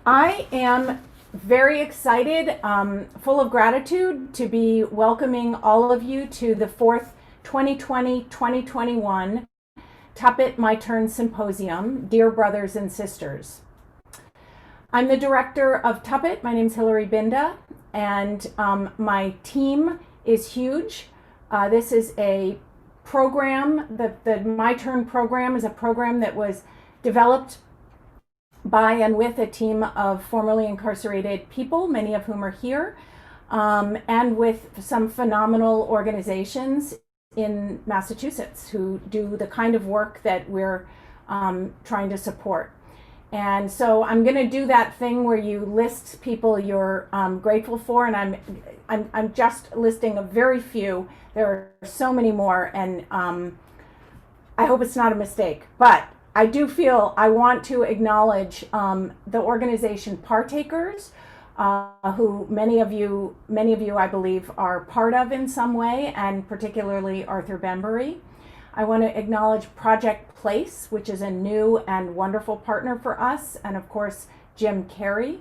I am very excited, full of gratitude to be welcoming all of you to the fourth 2020-2021 Tuppet My Turn Symposium, Dear Brothers and Sisters. I'm the director of Tuppet. My name's Hilary Binda, and my team is huge. This is a program, the My Turn program is a program that was developed by and with a team of formerly incarcerated people, many of whom are here, and with some phenomenal organizations in Massachusetts who do the kind of work that we're trying to support. And so I'm going to do that thing where you list people you're grateful for, and I'm just listing a very few. There are so many more, and I hope it's not a mistake, but I do feel I want to acknowledge the organization Partakers, who many of you, I believe, are part of in some way, and particularly Arthur Bembury. I want to acknowledge Project Place, which is a new and wonderful partner for us, and of course, Jim Carey.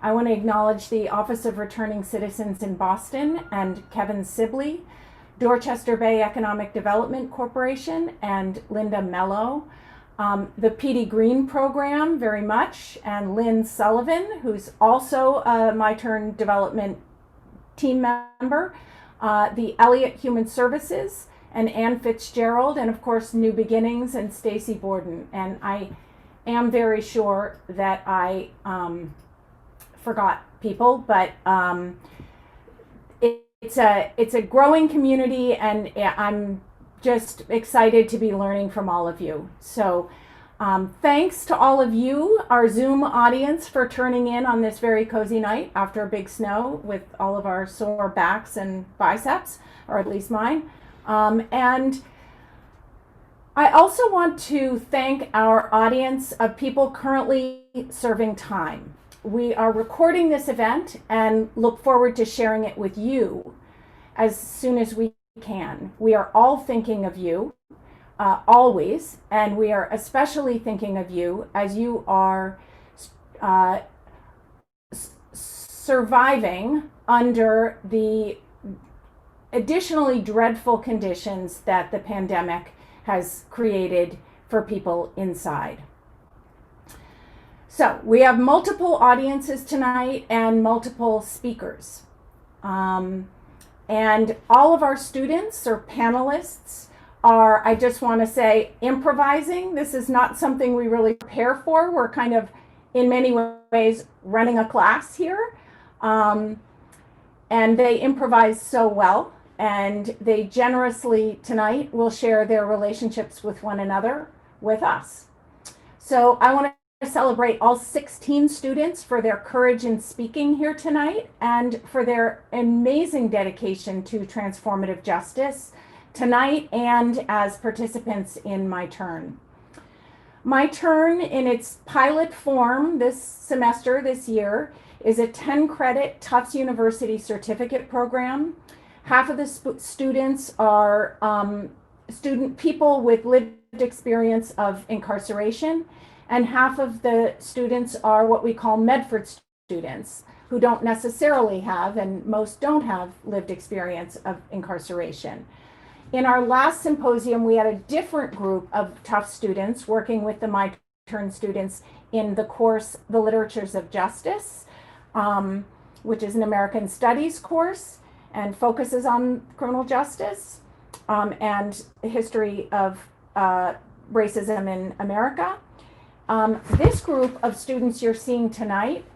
I want to acknowledge the Office of Returning Citizens in Boston and Kevin Sibley, Dorchester Bay Economic Development Corporation, and Linda Mello. The Petey Green program very much, and Lynn Sullivan, who's also a My Turn development team member, the Elliott Human Services, and Ann Fitzgerald, and of course New Beginnings and Stacy Borden. And I am very sure that I forgot people, but it's a growing community, and I'm just excited to be learning from all of you. So thanks to all of you, our Zoom audience, for turning in on this very cozy night after a big snow with all of our sore backs and biceps, or at least mine. And I also want to thank our audience of people currently serving time. We are recording this event and look forward to sharing it with you as soon as we can. We are all thinking of you, always, and we are especially thinking of you as you are surviving under the additionally dreadful conditions that the pandemic has created for people inside. So we have multiple audiences tonight and multiple speakers. And all of our students or panelists are, I just want to say, improvising. This is not something we really prepare for. We're kind of, in many ways, running a class here. And they improvise so well. And they generously tonight will share their relationships with one another with us. So I want to celebrate all 16 students for their courage in speaking here tonight and for their amazing dedication to transformative justice tonight and as participants in My Turn. My Turn, in its pilot form this semester, this year, is a 10-credit Tufts University certificate program. Half of the students are people with lived experience of incarceration, and half of the students are what we call Medford students, who don't necessarily have, and most don't have, lived experience of incarceration. In our last symposium, we had a different group of Tufts students working with the My Turn students in the course, The Literatures of Justice, which is an American Studies course and focuses on criminal justice and the history of racism in America. This group of students you're seeing tonight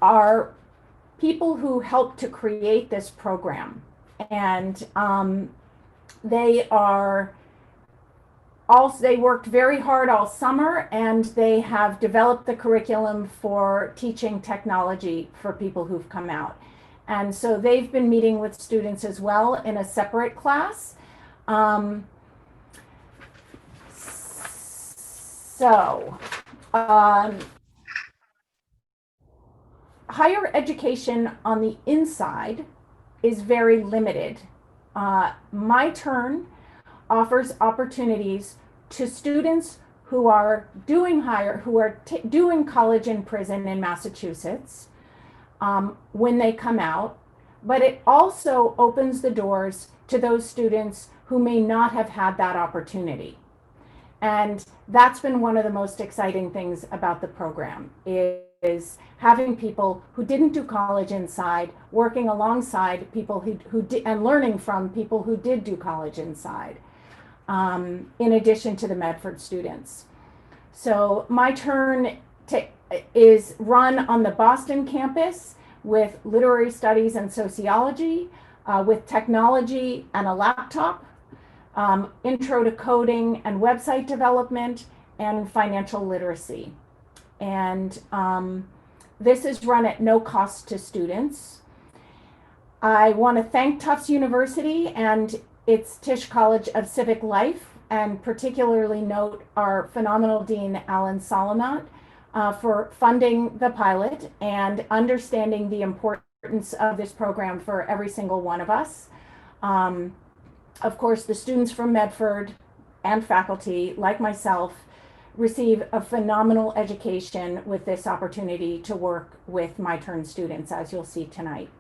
are people who helped to create this program. And they worked very hard all summer, and they have developed the curriculum for teaching technology for people who've come out. And so they've been meeting with students as well in a separate class. Higher education on the inside is very limited. My Turn offers opportunities to students who are doing doing college in prison in Massachusetts when they come out, but it also opens the doors to those students who may not have had that opportunity. And that's been one of the most exciting things about the program, is having people who didn't do college inside working alongside people who did, and learning from people who did do college inside, in addition to the Medford students. So My Turn is run on the Boston campus with literary studies and sociology, with technology and a laptop, intro to coding and website development, and financial literacy. And this is run at no cost to students. I want to thank Tufts University and its Tisch College of Civic Life, and particularly note our phenomenal dean, Alan Solomonat, for funding the pilot and understanding the importance of this program for every single one of us. Of course, the students from Medford and faculty, like myself, receive a phenomenal education with this opportunity to work with My Turn students, as you'll see tonight.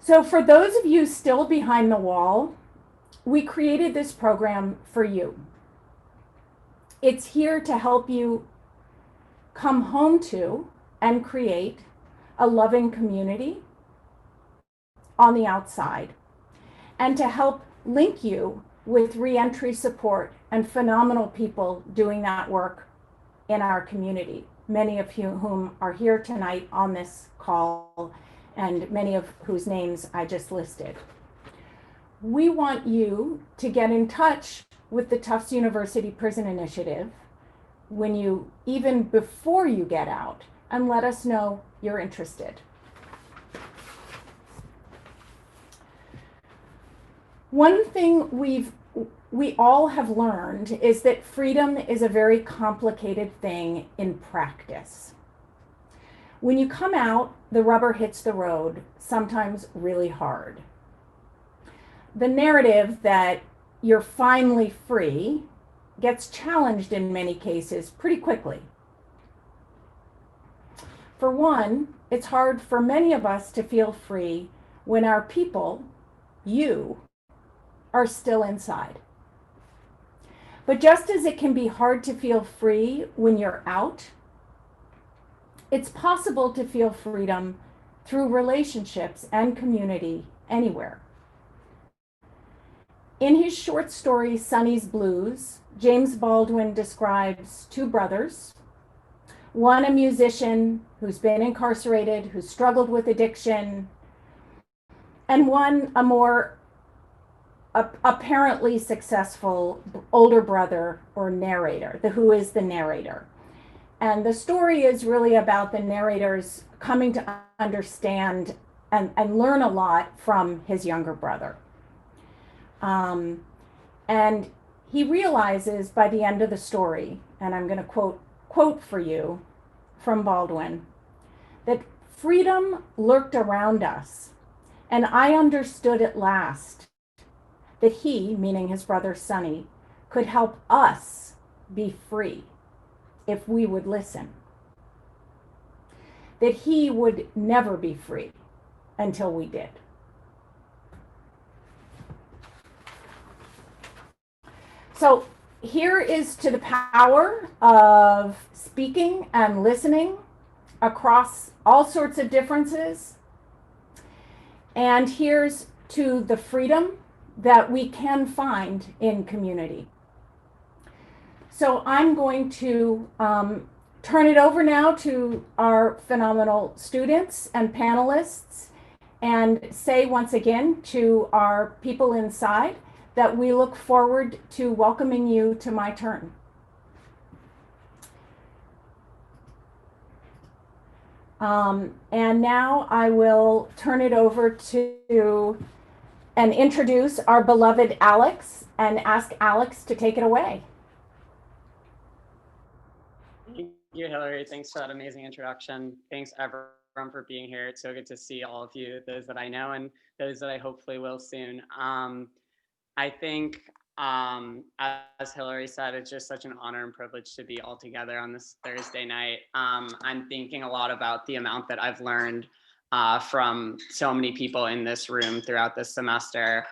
So for those of you still behind the wall, we created this program for you. It's here to help you come home to and create a loving community on the outside, and to help link you with reentry support and phenomenal people doing that work in our community, many of whom are here tonight on this call, and many of whose names I just listed. We want you to get in touch with the Tufts University Prison Initiative even before you get out, and let us know you're interested. One thing we all have learned is that freedom is a very complicated thing in practice. When you come out, the rubber hits the road, sometimes really hard. The narrative that you're finally free gets challenged in many cases pretty quickly. For one, it's hard for many of us to feel free when our people, you, are still inside. But just as it can be hard to feel free when you're out, it's possible to feel freedom through relationships and community anywhere. In his short story, Sonny's Blues, James Baldwin describes two brothers, one a musician who's been incarcerated, who's struggled with addiction, and one a more apparently successful older brother or narrator, who is the narrator. And the story is really about the narrator's coming to understand and learn a lot from his younger brother. And he realizes by the end of the story, and I'm going to quote for you from Baldwin, that freedom lurked around us, and I understood at last that he, meaning his brother Sonny, could help us be free if we would listen. That he would never be free until we did. So here is to the power of speaking and listening across all sorts of differences. And here's to the freedom that we can find in community. So I'm going to turn it over now to our phenomenal students and panelists, and say once again to our people inside that we look forward to welcoming you to My Turn. And now I will turn it over to and introduce our beloved Alex, and ask Alex to take it away. Thank you, Hillary. Thanks for that amazing introduction. Thanks everyone for being here. It's so good to see all of you, those that I know and those that I hopefully will soon. I think As Hillary said, it's just such an honor and privilege to be all together on this Thursday night. I'm thinking a lot about the amount that I've learned from so many people in this room throughout this semester.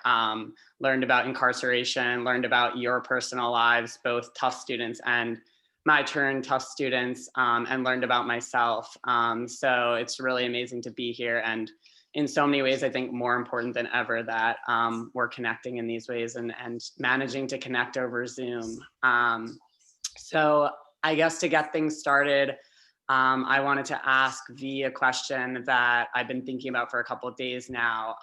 Learned about incarceration, learned about your personal lives, both tough students and my turn tough students, and learned about myself. So it's really amazing to be here, and in so many ways, I think more important than ever that we're connecting in these ways and managing to connect over Zoom. So I guess to get things started, I wanted to ask V a question that I've been thinking about for a couple of days now.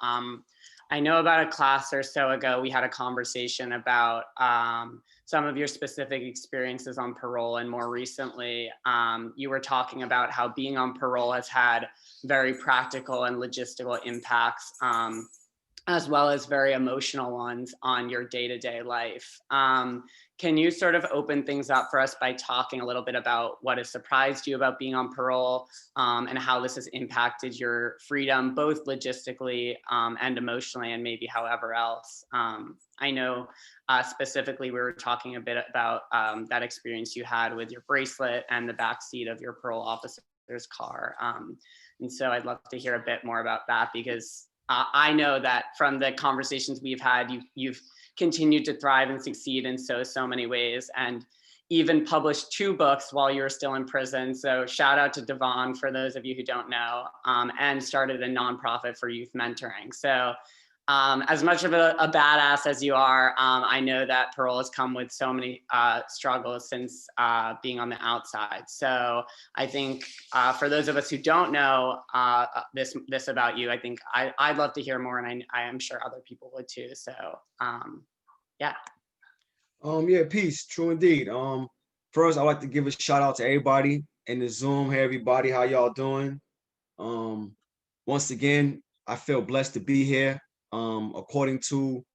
I know about a class or so ago, we had a conversation about some of your specific experiences on parole. And more recently, you were talking about how being on parole has had very practical and logistical impacts, as well as very emotional ones on your day-to-day life. Can you sort of open things up for us by talking a little bit about what has surprised you about being on parole, and how this has impacted your freedom, both logistically and emotionally, and maybe however else? I know specifically we were talking a bit about that experience you had with your bracelet and the backseat of your parole officer's car. And so I'd love to hear a bit more about that, because I know that from the conversations we've had, you've continued to thrive and succeed in so many ways, and even published 2 books while you were still in prison. So shout out to Devon, for those of you who don't know, and started a nonprofit for youth mentoring. So as much of a badass as you are, I know that parole has come with so many struggles since being on the outside. So I think for those of us who don't know this about you, I think I'd love to hear more, and I am sure other people would too. So yeah. Yeah, peace. True indeed. First, I'd like to give a shout out to everybody in the Zoom. Hey, everybody, how y'all doing? Once again, I feel blessed to be here. According to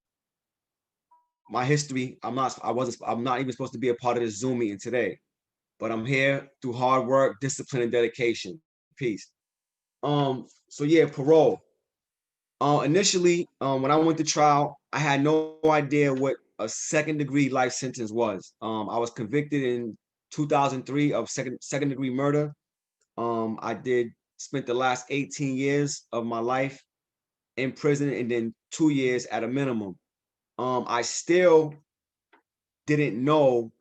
my history, I'm not even supposed to be a part of this Zoom meeting today, but I'm here through hard work, discipline, and dedication. Peace. So yeah, parole. Initially, when I went to trial, I had no idea what a second-degree life sentence was. I was convicted in 2003 of second-degree murder. I spent the last 18 years of my life in prison, and then 2 years at a minimum. I still didn't know,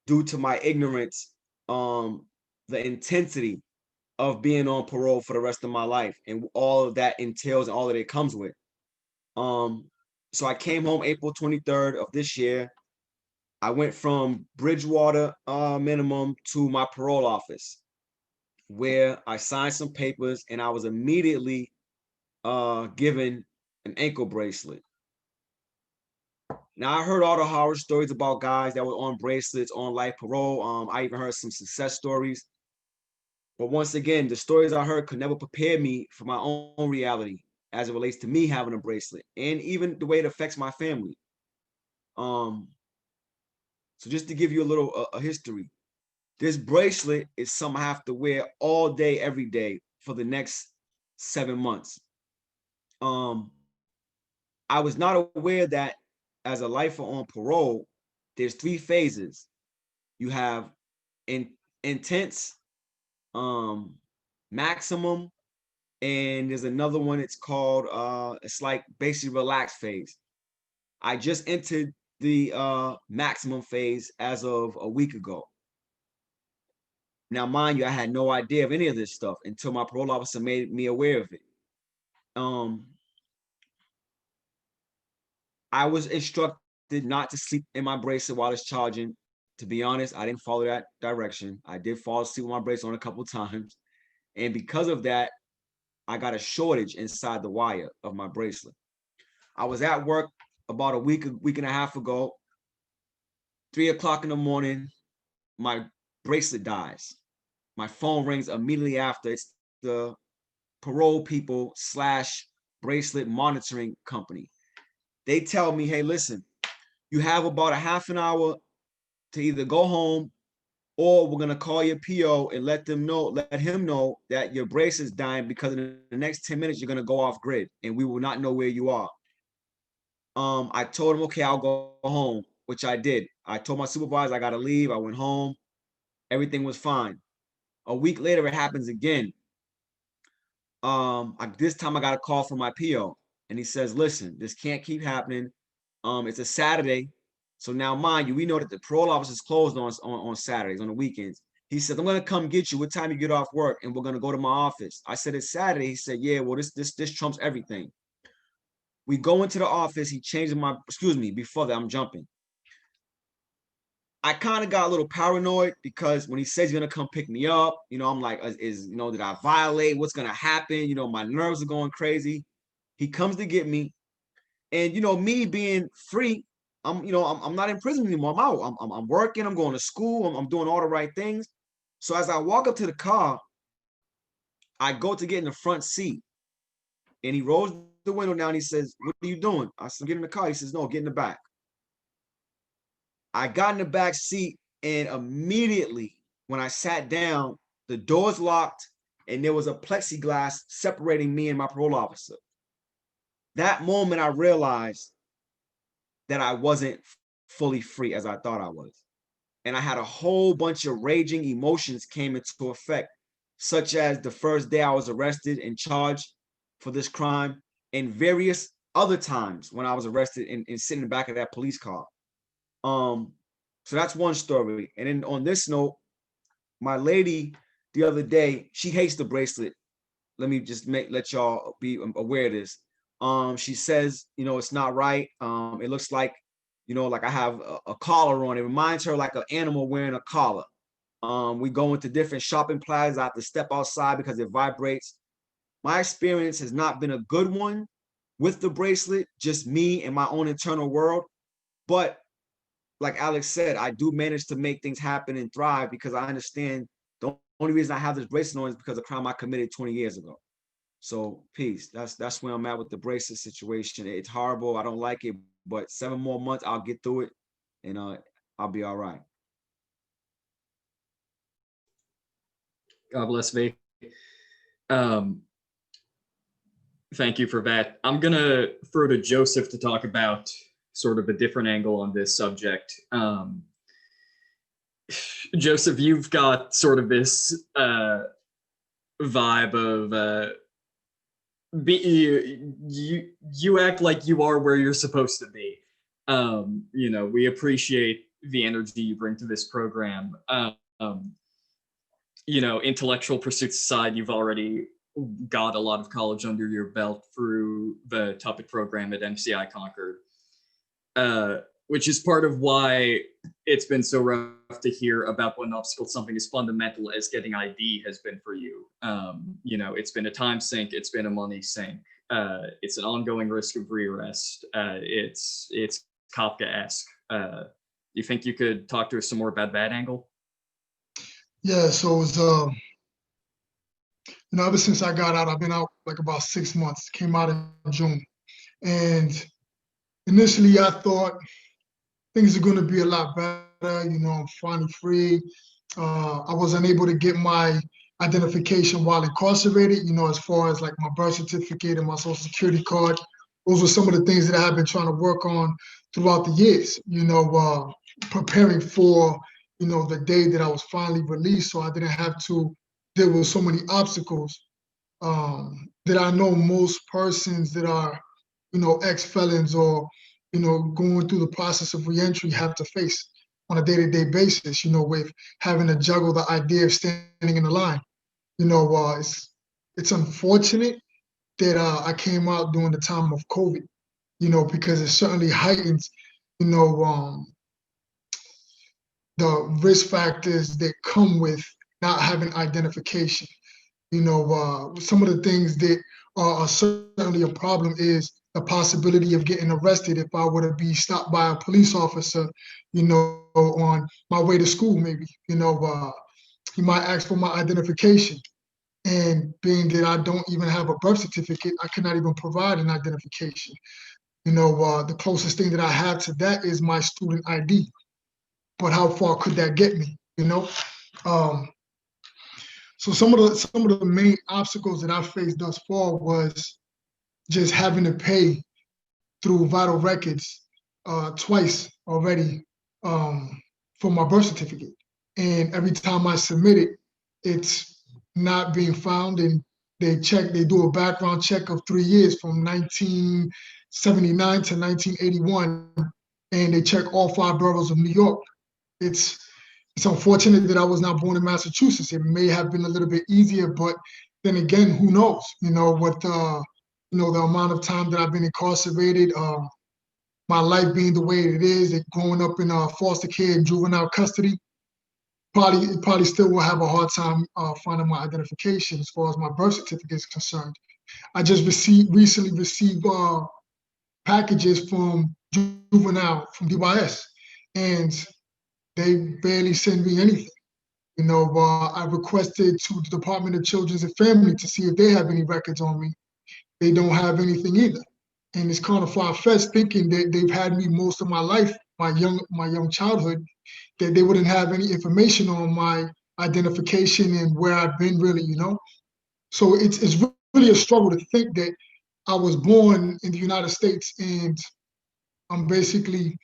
due to my ignorance, the intensity of being on parole for the rest of my life and all of that entails and all that it comes with. So I came home April 23rd of this year. I went from Bridgewater minimum to my parole office, where I signed some papers and I was immediately given an ankle bracelet. Now, I heard all the horror stories about guys that were on bracelets, on life parole. I even heard some success stories. But once again, the stories I heard could never prepare me for my own reality as it relates to me having a bracelet, and even the way it affects my family. So just to give you a little a history, this bracelet is something I have to wear all day, every day for the next 7 months. I was not aware that as a lifer on parole, there's 3 phases. You have intense, maximum, and there's another one. It's called it's like basically relaxed phase. I just entered the maximum phase as of a week ago. Now, mind you, I had no idea of any of this stuff until my parole officer made me aware of it. I was instructed not to sleep in my bracelet while it's charging. To be honest, I didn't follow that direction. I did fall asleep with my bracelet on a couple times. And because of that, I got a shortage inside the wire of my bracelet. I was at work about a week and a half ago. 3 o'clock in the morning, my bracelet dies. My phone rings immediately after. It's the parole people / bracelet monitoring company. They tell me, hey, listen, you have about a half an hour to either go home, or we're gonna call your PO and let him know that your bracelet's dying, because in the next 10 minutes you're gonna go off grid and we will not know where you are. I told him, okay, I'll go home, which I did. I told my supervisor I gotta leave. I went home. Everything was fine. A week later, it happens again. This time I got a call from my PO, and he says, listen, this can't keep happening. It's a Saturday. So now, mind you, we know that the parole office is closed on Saturdays, on the weekends. He said, I'm gonna come get you. What time you get off work? And we're gonna go to my office. I said, it's Saturday. He said, yeah, well, this trumps everything. We go into the office. He changes excuse me, before that, I'm jumping. I kind of got a little paranoid because when he says he's gonna come pick me up, I'm like, did I violate? What's gonna happen? My nerves are going crazy. He comes to get me, and me being free, I'm not in prison anymore. I'm out. I'm working. I'm going to school. I'm doing all the right things. So as I walk up to the car, I go to get in the front seat, and he rolls the window down. He says, "What are you doing?" I said, "Get in the car." He says, "No, get in the back." I got in the back seat, and immediately when I sat down, the doors locked, and there was a plexiglass separating me and my parole officer. That moment, I realized that I wasn't fully free as I thought I was. And I had a whole bunch of raging emotions came into effect, such as the first day I was arrested and charged for this crime, and various other times when I was arrested and sitting in the back of that police car. So that's one story. And then on this note, my lady the other day, she hates the bracelet. Let me just let y'all be aware of this. She says, it's not right. It looks like, like I have a collar on. It reminds her like an animal wearing a collar. We go into different shopping plazas. I have to step outside because it vibrates. My experience has not been a good one with the bracelet, just me and my own internal world. But like Alex said, I do manage to make things happen and thrive because I understand the only reason I have this bracelet on is because of a crime I committed 20 years ago. So peace. That's where I'm at with the bracelet situation. It's horrible. I don't like it, but 7 more months, I'll get through it, and I'll be all right. God bless me. Thank you for that. I'm gonna throw to Joseph to talk about sort of a different angle on this subject. Joseph, you've got sort of this vibe of you act like you are where you're supposed to be. We appreciate the energy you bring to this program. Intellectual pursuits aside, you've already got a lot of college under your belt through the Tuppet program at MCI Concord, which is part of why it's been so rough to hear about what an obstacle to something as fundamental as getting ID has been for you. It's been a time sink, it's been a money sink, it's an ongoing risk of rearrest. It's Kafka-esque. You think you could talk to us some more about that angle? Yeah, so it was, ever since I got out, I've been out like about 6 months, came out in June. And initially I thought things are gonna be a lot better, I'm finally free. I wasn't able to get my identification while incarcerated, as far as like my birth certificate and my social security card. Those were some of the things that I have been trying to work on throughout the years, preparing for, the day that I was finally released, so I didn't have to deal with so many obstacles that I know most persons that are, ex-felons or, going through the process of reentry have to face on a day-to-day basis, with having to juggle the idea of standing in the line. It's unfortunate that I came out during the time of COVID, because it certainly heightens, the risk factors that come with not having identification. Some of the things that are certainly a problem is the possibility of getting arrested if I were to be stopped by a police officer, on my way to school, maybe. He might ask for my identification. And being that I don't even have a birth certificate, I cannot even provide an identification. The closest thing that I have to that is my student ID. But how far could that get me? So some of the main obstacles that I faced thus far was just having to pay through Vital Records twice already for my birth certificate. And every time I submit it, it's not being found. And they do a background check of 3 years from 1979 to 1981. And they check all 5 boroughs of New York. It's unfortunate that I was not born in Massachusetts. It may have been a little bit easier, but then again, who knows? What the amount of time that I've been incarcerated, my life being the way it is, growing up in foster care and juvenile custody, probably still will have a hard time finding my identification as far as my birth certificate is concerned. I just recently received packages from juvenile, from DYS, and they barely send me anything. I requested to the Department of Children's and Family to see if they have any records on me. They don't have anything either. And it's kind of far-fetched thinking that they've had me most of my life, my young childhood, that they wouldn't have any information on my identification and where I've been really, So it's really a struggle to think that I was born in the United States and I'm basically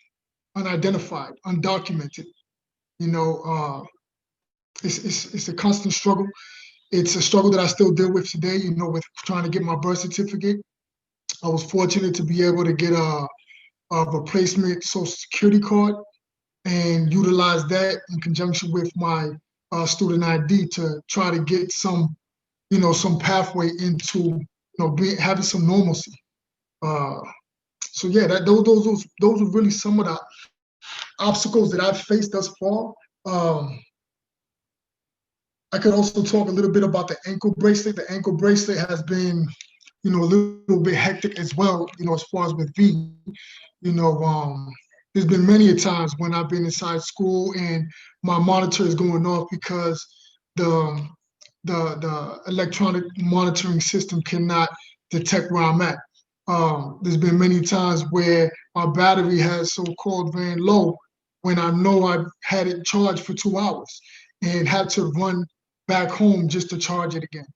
unidentified, undocumented. It's a constant struggle. It's a struggle that I still deal with today, with trying to get my birth certificate. I was fortunate to be able to get a replacement Social Security card and utilize that in conjunction with my student ID to try to get some pathway into, having some normalcy. So yeah, those are really some of the obstacles that I've faced thus far. I could also talk a little bit about the ankle bracelet. The ankle bracelet has been, a little bit hectic as well, as far as with V. There's been many a times when I've been inside school and my monitor is going off because the electronic monitoring system cannot detect where I'm at. There's been many times where my battery has so-called ran low when I know I've had it charged for 2 hours and had to run back home just to charge it again.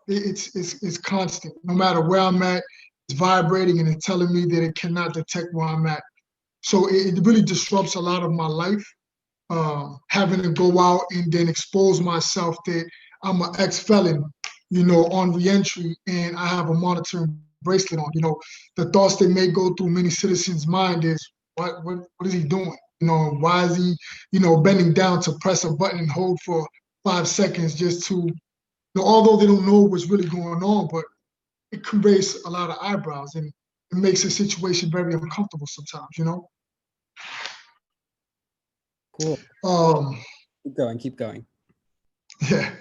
It's constant. No matter where I'm at, it's vibrating and it's telling me that it cannot detect where I'm at. So it really disrupts a lot of my life. Having to go out and then expose myself that I'm an ex-felon, on reentry, and I have a monitoring bracelet on. The thoughts that may go through many citizens' mind is, what is he doing? Why is he, bending down to press a button and hold for 5 seconds just to, although they don't know what's really going on, but it can raise a lot of eyebrows and it makes the situation very uncomfortable sometimes, Cool. Um, Keep going. yeah.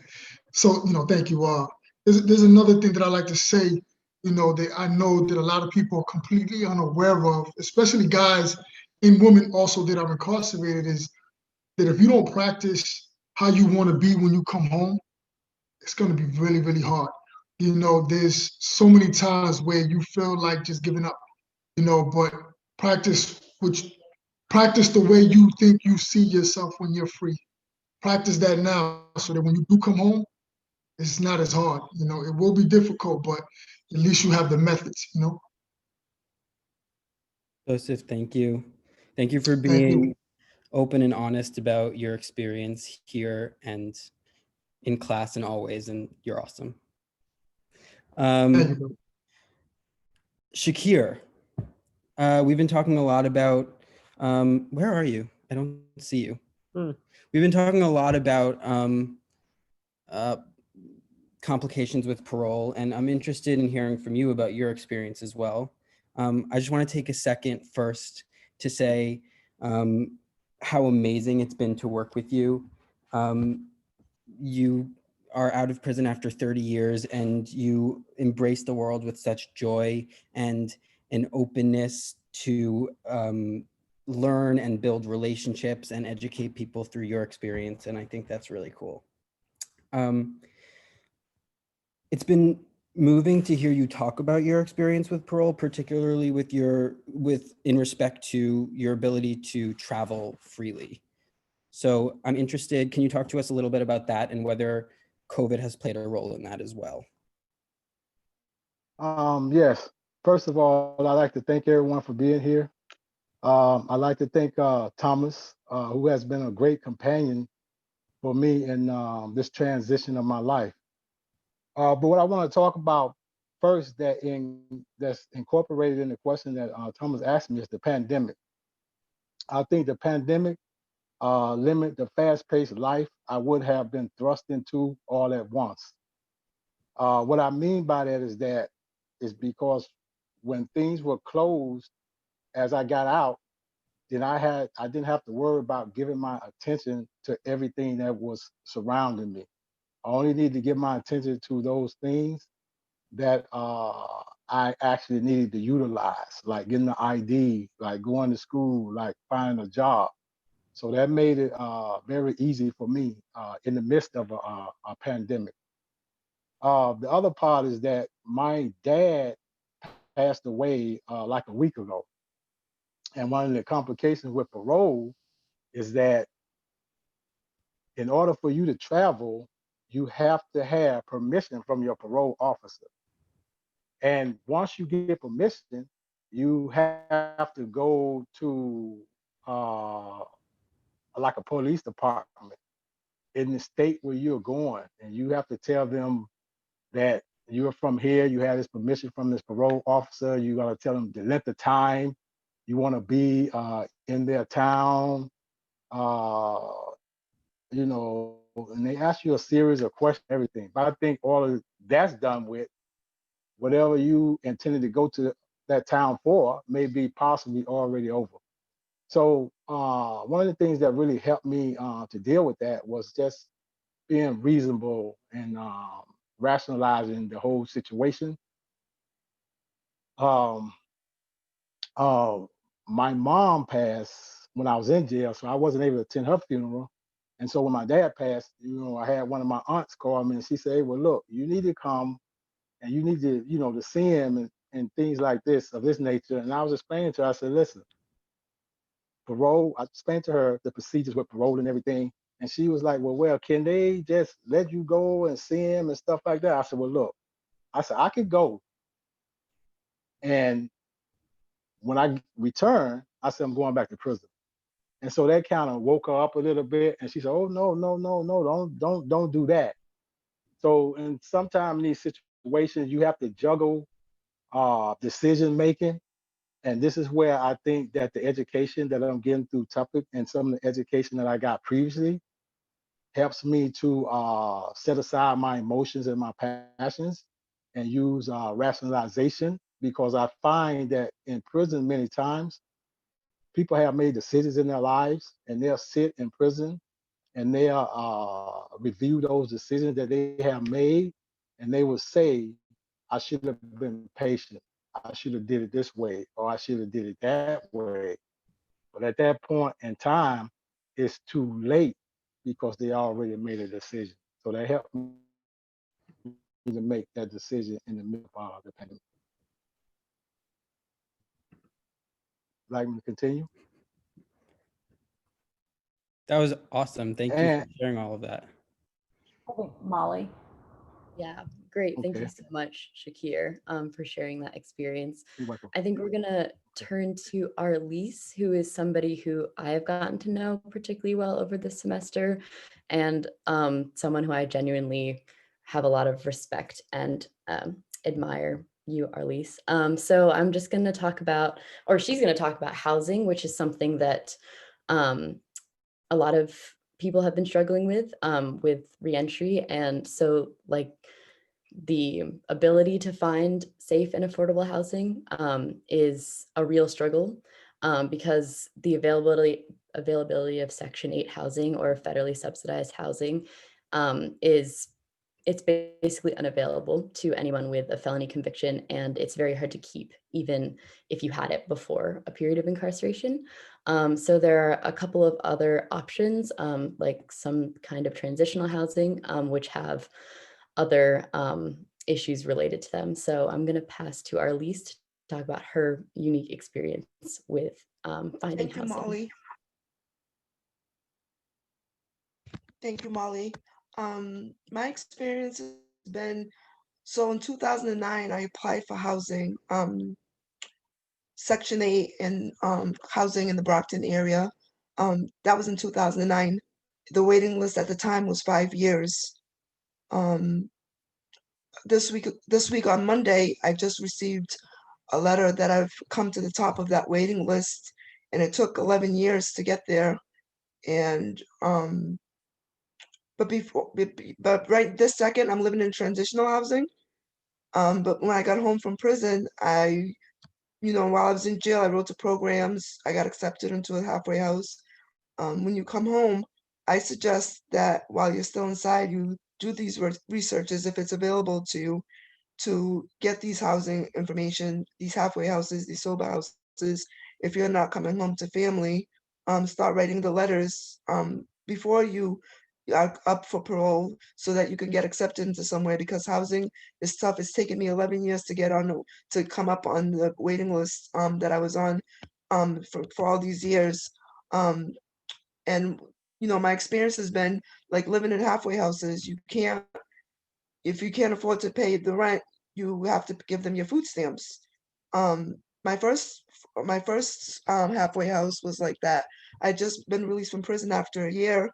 So, thank you. There's another thing that I like to say, that I know that a lot of people are completely unaware of, especially guys and women also that are incarcerated, is that if you don't practice how you want to be when you come home, it's going to be really, really hard. There's so many times where you feel like just giving up, but practice the way you think you see yourself when you're free. Practice that now so that when you do come home, it's not as hard. It will be difficult, but at least you have the methods, Joseph, thank you. Thank you for Thank being you. open and honest about your experience here and in class and always, and you're awesome. Thank you. Shakir, we've been talking a lot about, where are you? I don't see you. We've been talking a lot about complications with parole, and I'm interested in hearing from you about your experience as well. I just want to take a second first to say how amazing it's been to work with you. You are out of prison after 30 years and you embrace the world with such joy and an openness to learn and build relationships and educate people through your experience. And I think that's really cool. It's been moving to hear you talk about your experience with parole, particularly in respect to your ability to travel freely. So I'm interested, can you talk to us a little bit about that and whether COVID has played a role in that as well? Yes. First of all, I'd like to thank everyone for being here. I'd like to thank Thomas, who has been a great companion for me in this transition of my life. But what I want to talk about first that's incorporated in the question that Thomas asked me is the pandemic. I think the pandemic limit the fast-paced life I would have been thrust into all at once. What I mean by that is because when things were closed, as I got out, then I didn't have to worry about giving my attention to everything that was surrounding me. I only need to give my attention to those things that I actually needed to utilize, like getting the ID, like going to school, like finding a job. So that made it very easy for me in the midst of a pandemic. The other part is that my dad passed away like a week ago. And one of the complications with parole is that in order for you to travel, you have to have permission from your parole officer. And once you get permission, you have to go to like a police department in the state where you're going. And you have to tell them that you're from here, you have this permission from this parole officer. You got to tell them the length of time you want to be in their town, uh, and they ask you a series of questions, everything. But I think all of that's done with, whatever you intended to go to that town for may be possibly already over. So one of the things that really helped me to deal with that was just being reasonable and rationalizing the whole situation. Um, uh, my mom passed when I was in jail, so I wasn't able to attend her funeral. And so when my dad passed, I had one of my aunts call me and she said, "Hey, well, look, you need to come and you need to, to see him and things like this of this nature." And I was explaining to her, I said, "Listen, parole," I explained to her the procedures with parole and everything. And she was like, well, can they just let you go and see him and stuff like that? I said, well, look, I said, I could go. And when I return, I said, I'm going back to prison. And so that kind of woke her up a little bit. And she said, oh, no, don't do that. So, and sometimes in these situations, you have to juggle decision making. And this is where I think that the education that I'm getting through Topic and some of the education that I got previously helps me to set aside my emotions and my passions and use rationalization, because I find that in prison many times people have made decisions in their lives and they'll sit in prison and they'll review those decisions that they have made, and they will say, I should have been patient, I should have did it this way, or I should have did it that way. But at that point in time, it's too late because they already made a decision. So that helped me to make that decision in the middle of the pandemic. Like me to continue? That was awesome. Thank you for And sharing all of that. I think Molly. Yeah, great. Thank you okay, so much, Shakir, for sharing that experience. you're welcome. I think we're gonna turn to Arlise, who is somebody who I have gotten to know particularly well over the semester, and someone who I genuinely have a lot of respect and admire you, Arlise. So I'm just gonna talk about, or she's gonna talk about housing, which is something that a lot of people have been struggling with reentry. And so like the ability to find safe and affordable housing is a real struggle because the availability of Section 8 housing or federally subsidized housing is it's basically unavailable to anyone with a felony conviction, and it's very hard to keep even if you had it before a period of incarceration. So there are a couple of other options, like some kind of transitional housing, which have other issues related to them. So I'm going to pass to Arlise to talk about her unique experience with finding Thank you, housing. Molly. Thank you, Molly. My experience has been So in 2009, I applied for housing, Section 8 and housing in the Brockton area. That was in 2009. The waiting list at the time was 5 years. This week on Monday, I just received a letter that I've come to the top of that waiting list, and it took 11 years to get there. And but right this second, I'm living in transitional housing. But when I got home from prison, while I was in jail, I wrote to programs. I got accepted into a halfway house. When you come home, I suggest that while you're still inside, you do these researches if it's available to you, to get these housing information, these halfway houses, these sober houses. If you're not coming home to family, start writing the letters before you are up for parole, so that you can get accepted into somewhere, because housing is tough. It's taken me 11 years to get on, to come up on the waiting list that I was on for all these years. And my experience has been like living in halfway houses. If you can't afford to pay the rent, you have to give them your food stamps. Um, my first halfway house was like that. I'd just been released from prison after a year,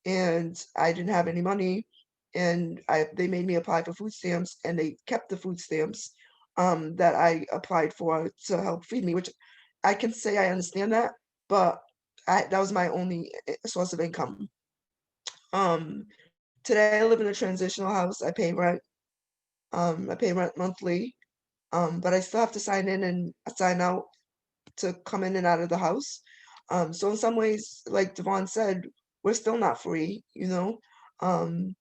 and I didn't have any money, and they made me apply for food stamps, and they kept the food stamps that I applied for to help feed me, which I can say I understand that, but that was my only source of income. Um, Today I live in a transitional house. I pay rent. I pay rent monthly, but I still have to sign in and sign out to come in and out of the house. So in some ways, like Devon said, we're still not free, Um,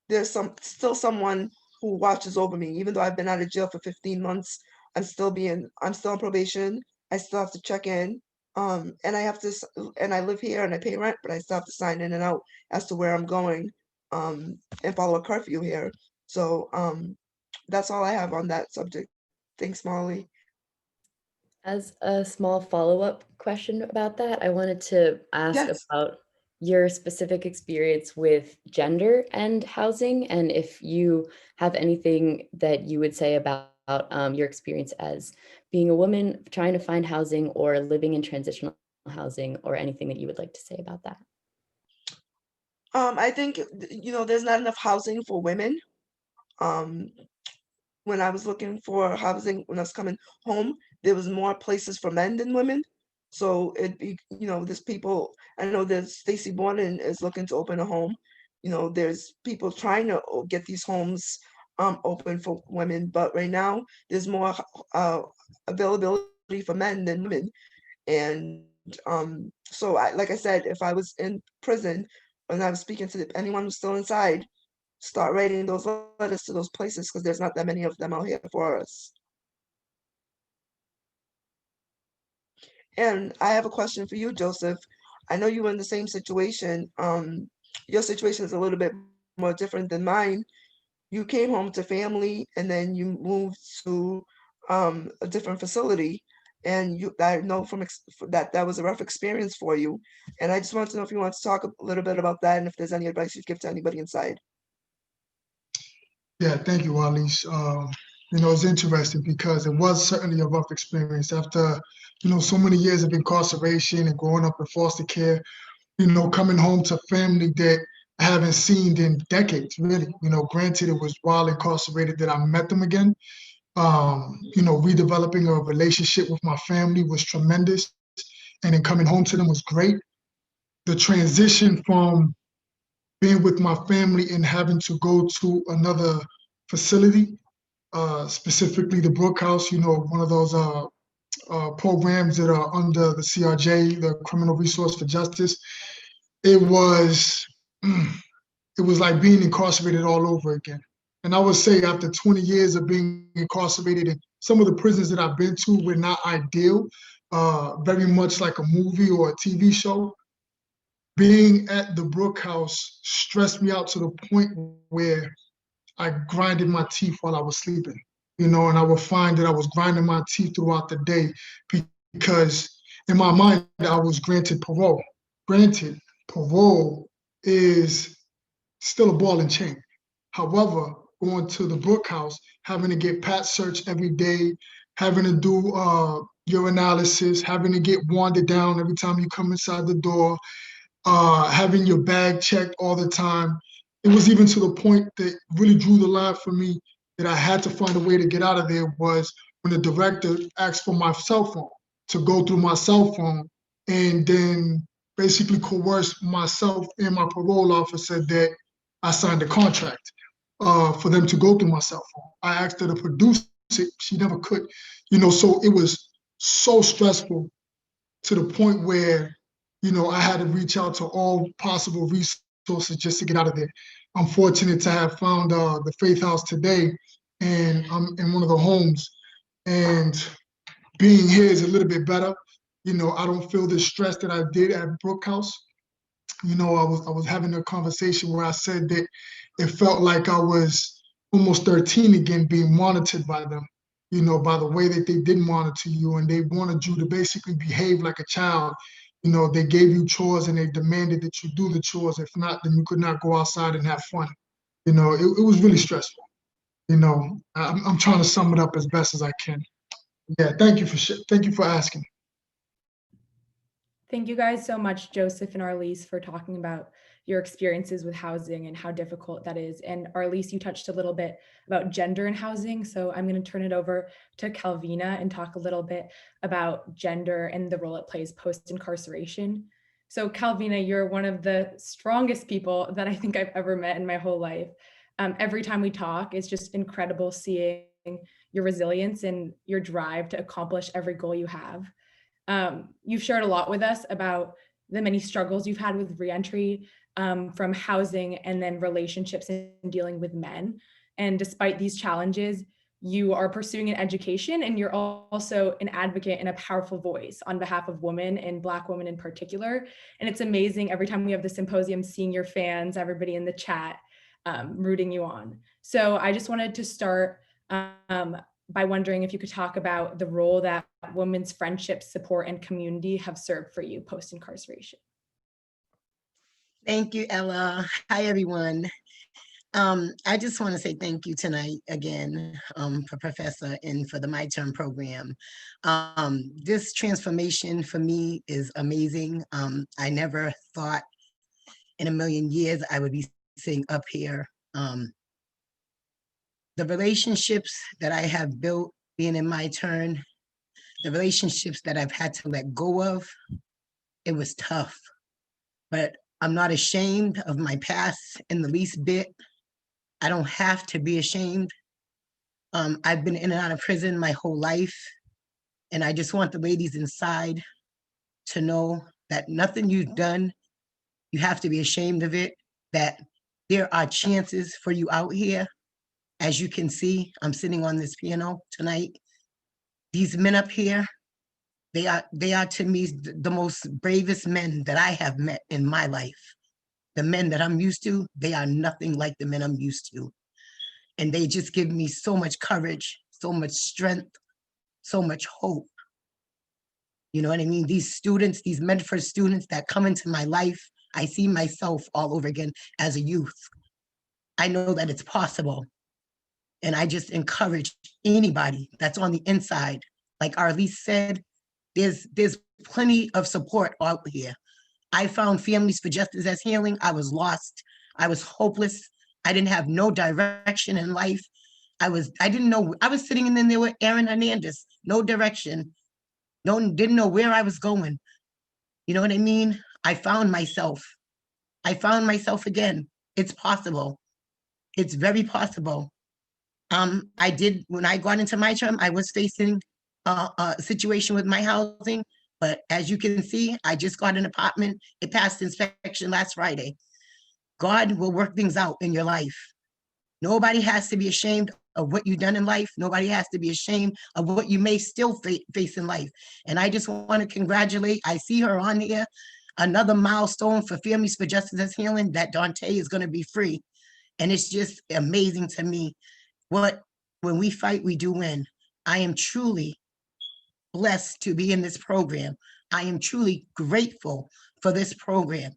there's still someone who watches over me. Even though I've been out of jail for 15 months, I'm still on probation. I still have to check in. And I live here and I pay rent, but I still have to sign in and out as to where I'm going, and follow a curfew here. So that's all I have on that subject. Thanks, Molly. As a small follow-up question about that, I wanted to ask Yes. about your specific experience with gender and housing, and if you have anything that you would say about your experience as being a woman trying to find housing or living in transitional housing, or anything that you would like to say about that. I think, there's not enough housing for women. Um, when I was looking for housing, when I was coming home, there was more places for men than women. So it'd be, there's people, I know there's Stacy Borden is looking to open a home. There's people trying to get these homes open for women, but right now there's more availability for men than women. And so like I said, if I was in prison and I was speaking to anyone who's still inside, start writing those letters to those places, because there's not that many of them out here for us. And I have a question for you, Joseph. I know you were in the same situation. Your situation is a little bit more different than mine. You came home to family and then you moved to a different facility. And I know that was a rough experience for you. And I just want to know if you want to talk a little bit about that, and if there's any advice you'd give to anybody inside. Yeah, thank you, Alice. It's interesting because it was certainly a rough experience after, so many years of incarceration and growing up in foster care, coming home to family that I haven't seen in decades, really. Granted, it was while incarcerated that I met them again. Redeveloping a relationship with my family was tremendous. And then coming home to them was great. The transition from being with my family and having to go to another facility, specifically the Brook House, one of those programs that are under the CRJ, the Criminal Resource for Justice. It was like being incarcerated all over again. And I would say after 20 years of being incarcerated, and some of the prisons that I've been to were not ideal, very much like a movie or a TV show. Being at the Brook House stressed me out to the point where I grinded my teeth while I was sleeping, and I would find that I was grinding my teeth throughout the day, because in my mind, I was granted parole. Granted, parole is still a ball and chain. However, going to the Brook House, having to get pat searched every day, having to do urinalysis, having to get wanded down every time you come inside the door, having your bag checked all the time. It was even to the point that really drew the line for me that I had to find a way to get out of there was when the director asked for my cell phone, to go through my cell phone and then basically coerce myself and my parole officer that I signed a contract for them to go through my cell phone. I asked her to produce it. She never could, so it was so stressful to the point where, I had to reach out to all possible resources just to get out of there. I'm fortunate to have found the Faith House today, and I'm in one of the homes, and being here is a little bit better. I don't feel the stress that I did at Brook House. I was having a conversation where I said that it felt like I was almost 13 again, being monitored by them, by the way that they did monitor you, and they wanted you to basically behave like a child. They gave you chores and they demanded that you do the chores. If not, then you could not go outside and have fun. It was really stressful. I'm trying to sum it up as best as I can. Yeah, thank you for asking. Thank you guys so much, Joseph and Arlise, for talking about your experiences with housing and how difficult that is. And Arlise, you touched a little bit about gender in housing. So I'm going to turn it over to Calvina and talk a little bit about gender and the role it plays post-incarceration. So Calvina, you're one of the strongest people that I think I've ever met in my whole life. Every time we talk, it's just incredible seeing your resilience and your drive to accomplish every goal you have. You've shared a lot with us about the many struggles you've had with reentry, from housing and then relationships and dealing with men. And despite these challenges, you are pursuing an education, and you're also an advocate and a powerful voice on behalf of women and Black women in particular. And it's amazing every time we have the symposium, seeing your fans, everybody in the chat, rooting you on. So I just wanted to start by wondering if you could talk about the role that women's friendships, support, and community have served for you post-incarceration. Thank you, Ella. Hi, everyone. I just want to say thank you tonight again for Professor and for the My Turn program. This transformation for me is amazing. I never thought in a million years I would be sitting up here. The relationships that I have built being in My Turn, the relationships that I've had to let go of, it was tough. But I'm not ashamed of my past in the least bit. I don't have to be ashamed. I've been in and out of prison my whole life. And I just want the ladies inside to know that nothing you've done, you have to be ashamed of it, that there are chances for you out here. As you can see, I'm sitting on this piano tonight. These men up here, they are to me the most bravest men that I have met in my life. The men that I'm used to, they are nothing like the men I'm used to. And they just give me so much courage, so much strength, so much hope. You know what I mean? These students, these Medford students that come into my life, I see myself all over again as a youth. I know that it's possible. And I just encourage anybody that's on the inside, like Arlise said, there's plenty of support out here. I found Families for Justice as Healing. I was lost. I was hopeless. I didn't have no direction in life. I didn't know. I was sitting in there with Aaron Hernandez, no direction. Didn't know where I was going. You know what I mean? I found myself. I found myself again. It's possible. It's very possible. I did, when I got into my term, I was facing a situation with my housing, but as you can see, I just got an apartment. It passed inspection last Friday. God will work things out in your life. Nobody has to be ashamed of what you've done in life. Nobody has to be ashamed of what you may still face in life. And I just want to congratulate, I see her on here, another milestone for Families for Justice as Healing, that Dante is going to be free. And it's just amazing to me. When we fight, we do win. I am truly blessed to be in this program. I am truly grateful for this program.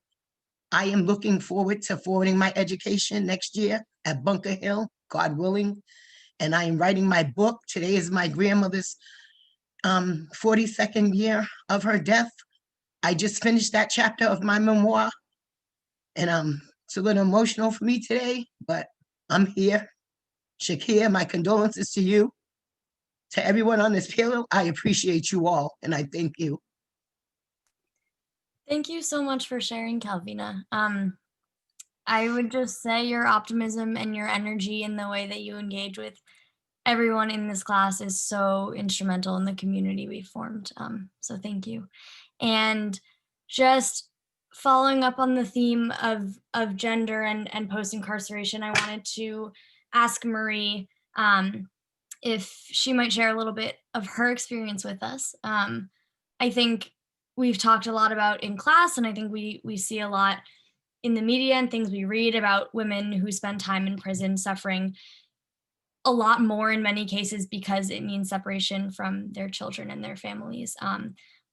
I am looking forward to forwarding my education next year at Bunker Hill. God willing. And I am writing my book. Today is my grandmother's 42nd year of her death. I just finished that chapter of my memoir, and it's a little emotional for me today, but I'm here. Shakir, my condolences to you. To everyone on this panel, I appreciate you all, and I thank you. Thank you so much for sharing, Calvina. I would just say your optimism and your energy in the way that you engage with everyone in this class is so instrumental in the community we formed. So thank you. And just following up on the theme of gender and post-incarceration, I wanted to ask Marie if she might share a little bit of her experience with us. I think we've talked a lot about in class, and I think we see a lot in the media and things we read about women who spend time in prison suffering a lot more in many cases because it means separation from their children and their families.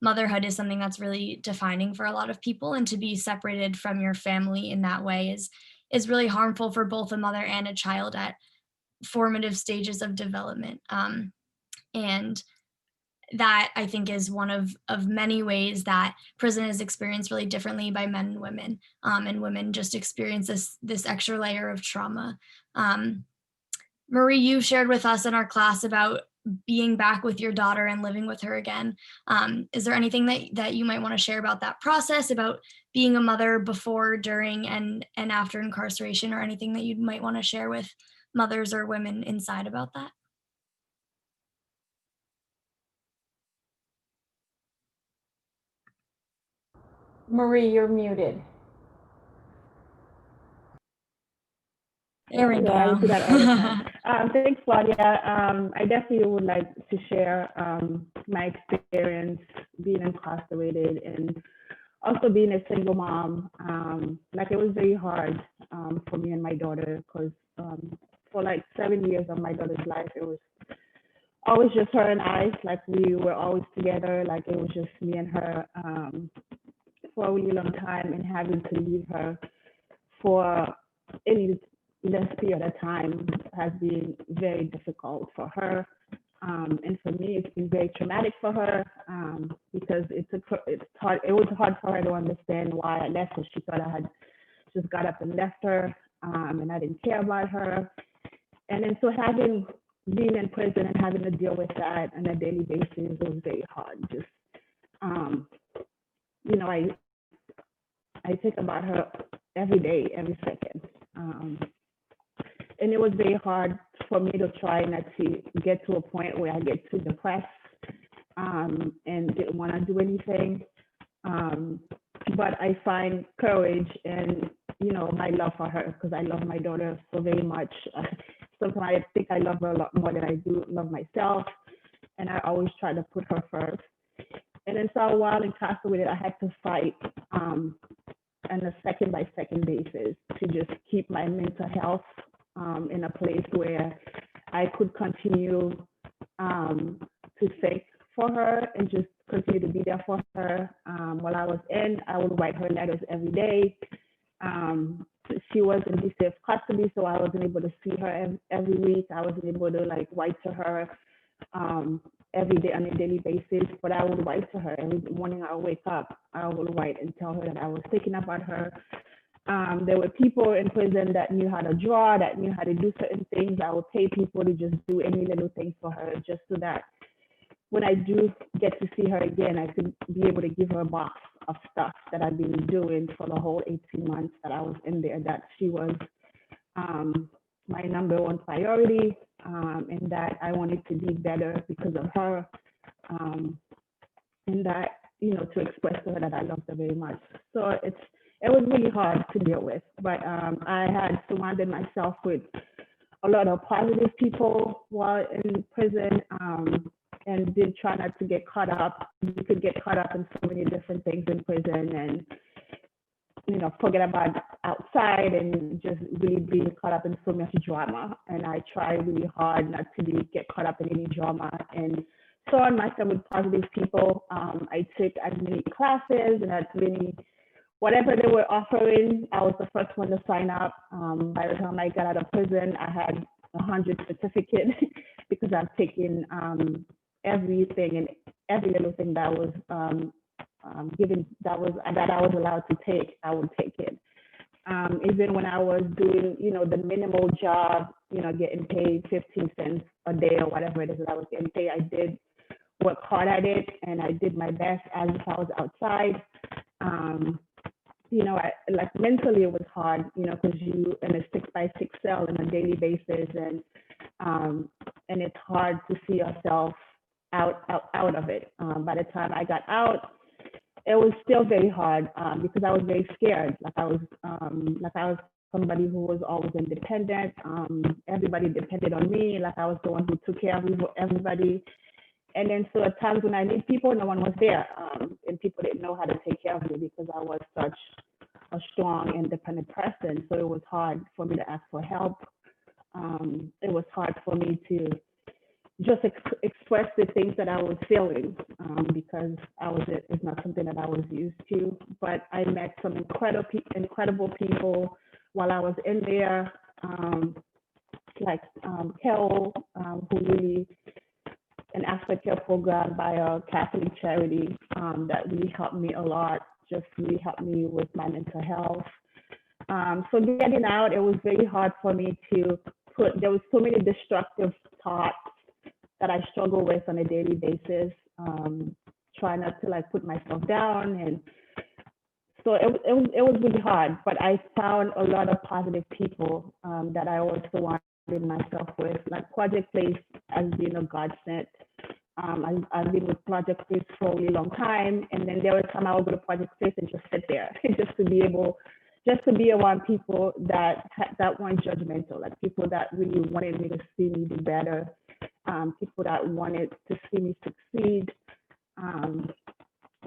Motherhood is something that's really defining for a lot of people, and to be separated from your family in that way is really harmful for both a mother and a child at formative stages of development. And that I think is one of many ways that prison is experienced really differently by men and women, and women just experience this extra layer of trauma. Marie, you shared with us in our class about being back with your daughter and living with her again. Is there anything that you might want to share about that process, about being a mother before, during, and after incarceration, or anything that you might want to share with mothers or women inside about that? Marie, you're muted. There we Yeah, I go. do that all the time. Thanks, Claudia. I definitely would like to share my experience being incarcerated and also being a single mom. Like, it was very hard for me and my daughter, because for like 7 years of my daughter's life, it was always just her and I. Like, we were always together. Like, it was just me and her for a really long time, and having to leave her for any less period of time has been very difficult for her. And for me, it's been very traumatic for her, because it was hard for her to understand why I left her. She thought I had just got up and left her, and I didn't care about her. And then so being in prison and having to deal with that on a daily basis was very hard. Just, I think about her every day, every second. And it was very hard for me to try not to get to a point where I get too depressed and didn't want to do anything. But I find courage and, my love for her, because I love my daughter so very much. Sometimes I think I love her a lot more than I do love myself. And I always try to put her first. And then so while incarcerated, I had to fight on a second by second basis to just keep my mental health in a place where I could continue to think for her and just continue to be there for her. While I was in, I would write her letters every day. She was in safe custody, so I wasn't able to see her every week. I wasn't able to write to her every day on a daily basis, but I would write to her every morning. I would wake up, I would write and tell her that I was thinking about her. There were people in prison that knew how to draw, that knew how to do certain things. I would pay people to just do any little thing for her, just so that when I do get to see her again, I could be able to give her a box of stuff that I've been doing for the whole 18 months that I was in there, that she was my number one priority, and that I wanted to be better because of her, and that, to express to her that I loved her very much. So it was really hard to deal with, but I had surrounded myself with a lot of positive people while in prison, and did try not to get caught up. You could get caught up in so many different things in prison, and forget about outside and just really being caught up in so much drama. And I try really hard not to get caught up in any drama, and surround myself with positive people. I took as many classes and as many, whatever they were offering, I was the first one to sign up. By the time I got out of prison, I had 100 certificate because I've taken everything and every little thing that was given that I was allowed to take. I would take it. Even when I was doing, the minimal job, getting paid 15 cents a day or whatever it is that I was getting paid, I did work hard at it and I did my best as if I was outside. Like mentally it was hard, because you in a 6x6 cell on a daily basis, and it's hard to see yourself out of it. By the time I got out, it was still very hard because I was very scared. I was somebody who was always independent. Everybody depended on me. I was the one who took care of everybody. And then so at times when I need people, no one was there, and people didn't know how to take care of me because I was such a strong, independent person. So it was hard for me to ask for help. It was hard for me to just express the things that I was feeling because it's not something that I was used to. But I met some incredible people while I was in there, like Carol, who really an aspect care program by a Catholic charity that really helped me a lot, just really helped me with my mental health. So getting out, it was very hard for me to there was so many destructive thoughts that I struggle with on a daily basis, trying not to put myself down. And so it was really hard, but I found a lot of positive people that I also surrounded myself with. Like Project Place has been a godsend. I've been with Project Place for a really long time, and then there was time I would go to Project Place and just sit there, just to be around people that weren't judgmental, like people that really wanted me to see me do better, people that wanted to see me succeed.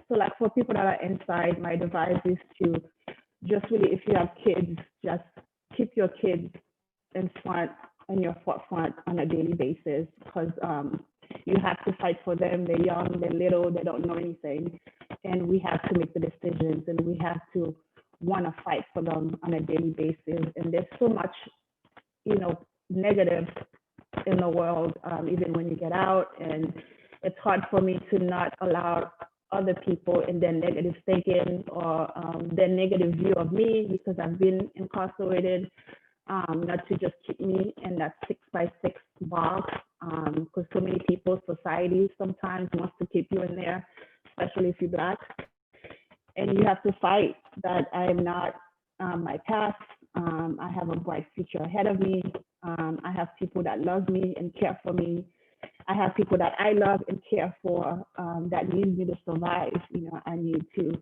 So for people that are inside, my advice is to just really, if you have kids, just keep your kids in your forefront on a daily basis, because you have to fight for them. They're young, they're little, they don't know anything, and we have to make the decisions, and we have to want to fight for them on a daily basis. And there's so much, negative in the world, even when you get out, and it's hard for me to not allow other people in their negative thinking or their negative view of me, because I've been incarcerated, not to just keep me in that 6x6 box, because so many people, society sometimes wants to keep you in there, especially if you're Black. And you have to fight that I am not my past. I have a bright future ahead of me. I have people that love me and care for me. I have people that I love and care for that need me to survive. I need to,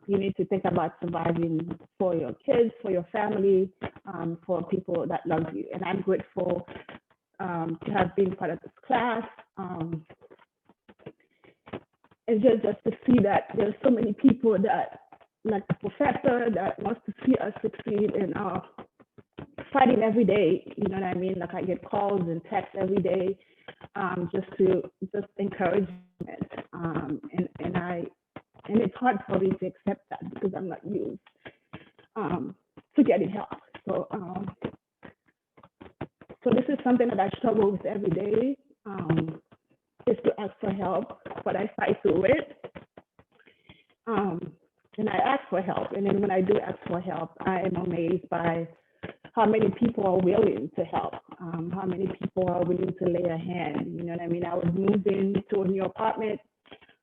you need to think about surviving for your kids, for your family, for people that love you. And I'm grateful to have been part of this class. And just to see that there's so many people that, like the professor, that wants to see us succeed and are fighting every day. You know what I mean? I get calls and texts every day, just encouragement. And it's hard for me to accept that because I'm not used to getting help. So this is something that I struggle with every day. Is to ask for help, but I fight through it. And I ask for help. And then when I do ask for help, I am amazed by how many people are willing to help, how many people are willing to lay a hand. You know what I mean? I was moved into a new apartment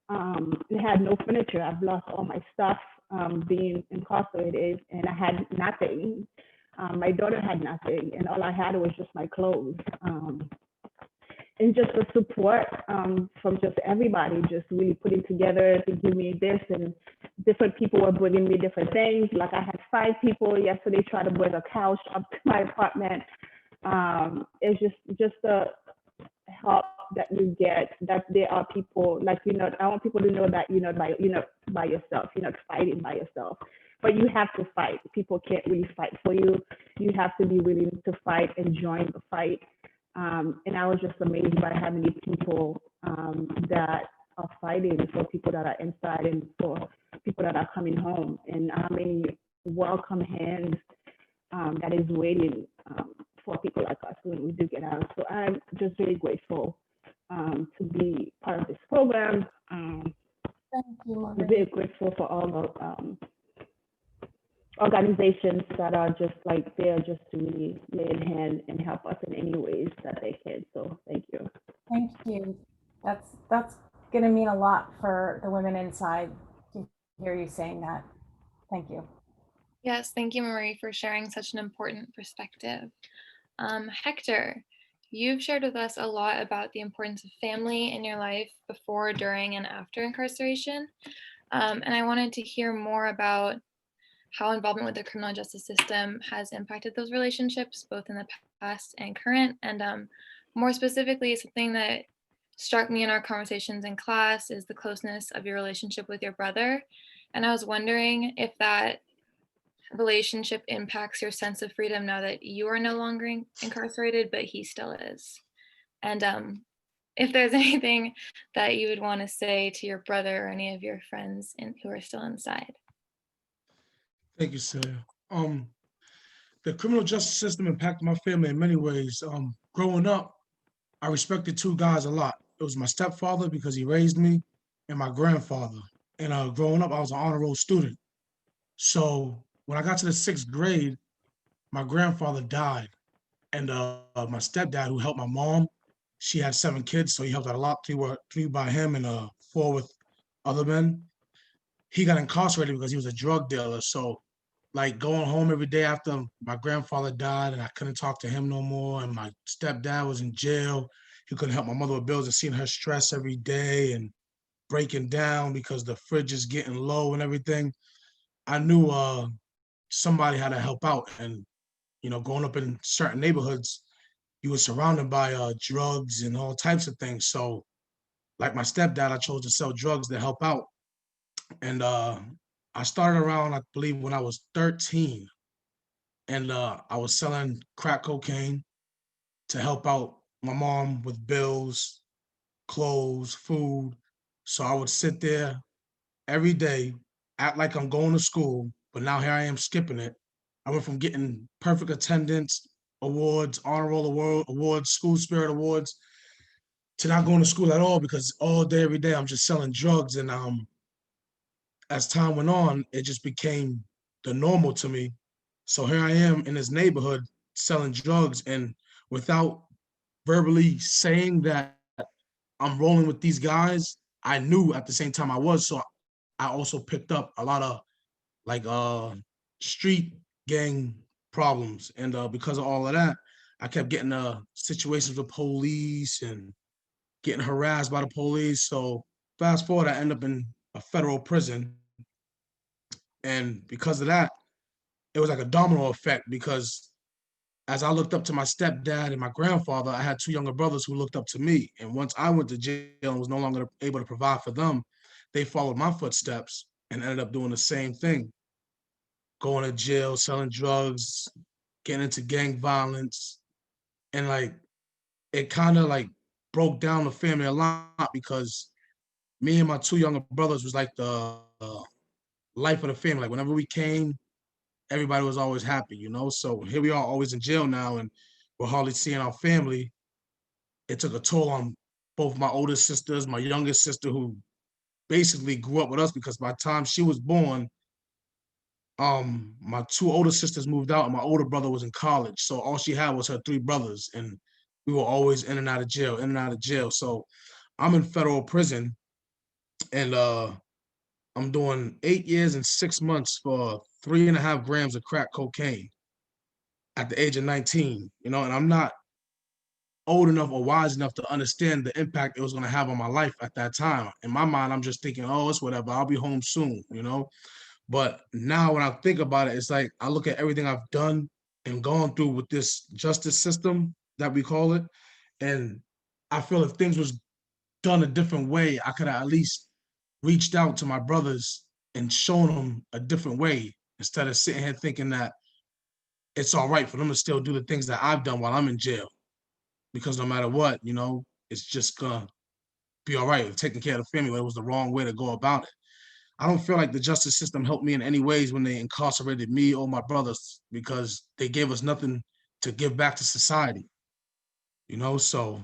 and had no furniture. I've lost all my stuff being incarcerated, and I had nothing. My daughter had nothing, and all I had was just my clothes. And just the support from just everybody, just really putting together to give me this, and different people were bringing me different things. Like I had 5 people yesterday try to bring a couch up to my apartment. It's just the help that you get, that there are people, I want people to know that you're not by yourself, you're not fighting by yourself. But you have to fight. People can't really fight for you. You have to be willing to fight and join the fight. And I was just amazed by how many people that are fighting for people that are inside and for people that are coming home, and how many welcome hands that is waiting for people like us when we do get out. So I'm just really grateful to be part of this program. Thank you, I'm Marie. very grateful for all the organizations that are just like there just to really lend a hand and help us in any ways that they can. So thank you. Thank you. That's going to mean a lot for the women inside to hear you saying that. Thank you. Yes, thank you, Marie, for sharing such an important perspective. Hector, you've shared with us a lot about the importance of family in your life before, during, and after incarceration. And I wanted to hear more about how involvement with the criminal justice system has impacted those relationships, both in the past and current. And more specifically, something that struck me in our conversations in class is the closeness of your relationship with your brother. And I was wondering if that relationship impacts your sense of freedom now that you are no longer incarcerated, but he still is. And if there's anything that you would want to say to your brother or any of your friends who are still inside. Thank you, Celia. The criminal justice system impacted my family in many ways. Growing up, I respected two guys a lot. It was my stepfather because he raised me, and my grandfather. And growing up, I was an honor roll student. So when I got to the 6th grade, my grandfather died. And my stepdad, who helped my mom, she had 7 kids, so he helped out a lot. 3 by him and 4 with other men. He got incarcerated because he was a drug dealer. So like going home every day after my grandfather died and I couldn't talk to him no more, and my stepdad was in jail. He couldn't help my mother with bills, and seeing her stress every day and breaking down because the fridge is getting low and everything. I knew somebody had to help out. And growing up in certain neighborhoods, you were surrounded by drugs and all types of things. So like my stepdad, I chose to sell drugs to help out. And I started around, I believe, when I was 13. And I was selling crack cocaine to help out my mom with bills, clothes, food. So I would sit there every day, act like I'm going to school, but now here I am skipping it. I went from getting perfect attendance awards, honor roll awards, school spirit awards, to not going to school at all because all day, every day, I'm just selling drugs. And as time went on, it just became the normal to me. So here I am in this neighborhood selling drugs, and without verbally saying that I'm rolling with these guys, I knew at the same time I was. So I also picked up a lot of like street gang problems. And because of all of that, I kept getting situations with police and getting harassed by the police. So fast forward, I end up in a federal prison. And because of that, it was like a domino effect, because as I looked up to my stepdad and my grandfather, I had 2 younger brothers who looked up to me. And once I went to jail and was no longer able to provide for them, they followed my footsteps and ended up doing the same thing. Going to jail, selling drugs, getting into gang violence. And like, it kind of like broke down the family a lot, because me and my 2 younger brothers was like the life of the family. Like whenever we came, everybody was always happy. So here we are, always in jail now, and we're hardly seeing our family. It took a toll on both my oldest sisters, my youngest sister, who basically grew up with us, because by the time she was born, my 2 older sisters moved out and my older brother was in college. So all she had was her 3 brothers, and we were always in and out of jail, in and out of jail. So I'm in federal prison, and I'm doing 8 years and 6 months for 3.5 grams of crack cocaine at the age of 19, and I'm not old enough or wise enough to understand the impact it was going to have on my life at that time. In my mind, I'm just thinking, oh, it's whatever, I'll be home soon. But now when I think about it, it's like I look at everything I've done and gone through with this justice system that we call it, and I feel if things was done a different way, I could have at least reached out to my brothers and shown them a different way, instead of sitting here thinking that it's all right for them to still do the things that I've done while I'm in jail. Because no matter what, it's just gonna be all right. Taking care of the family, it was the wrong way to go about it. I don't feel like the justice system helped me in any ways when they incarcerated me or my brothers, because they gave us nothing to give back to society, you know, so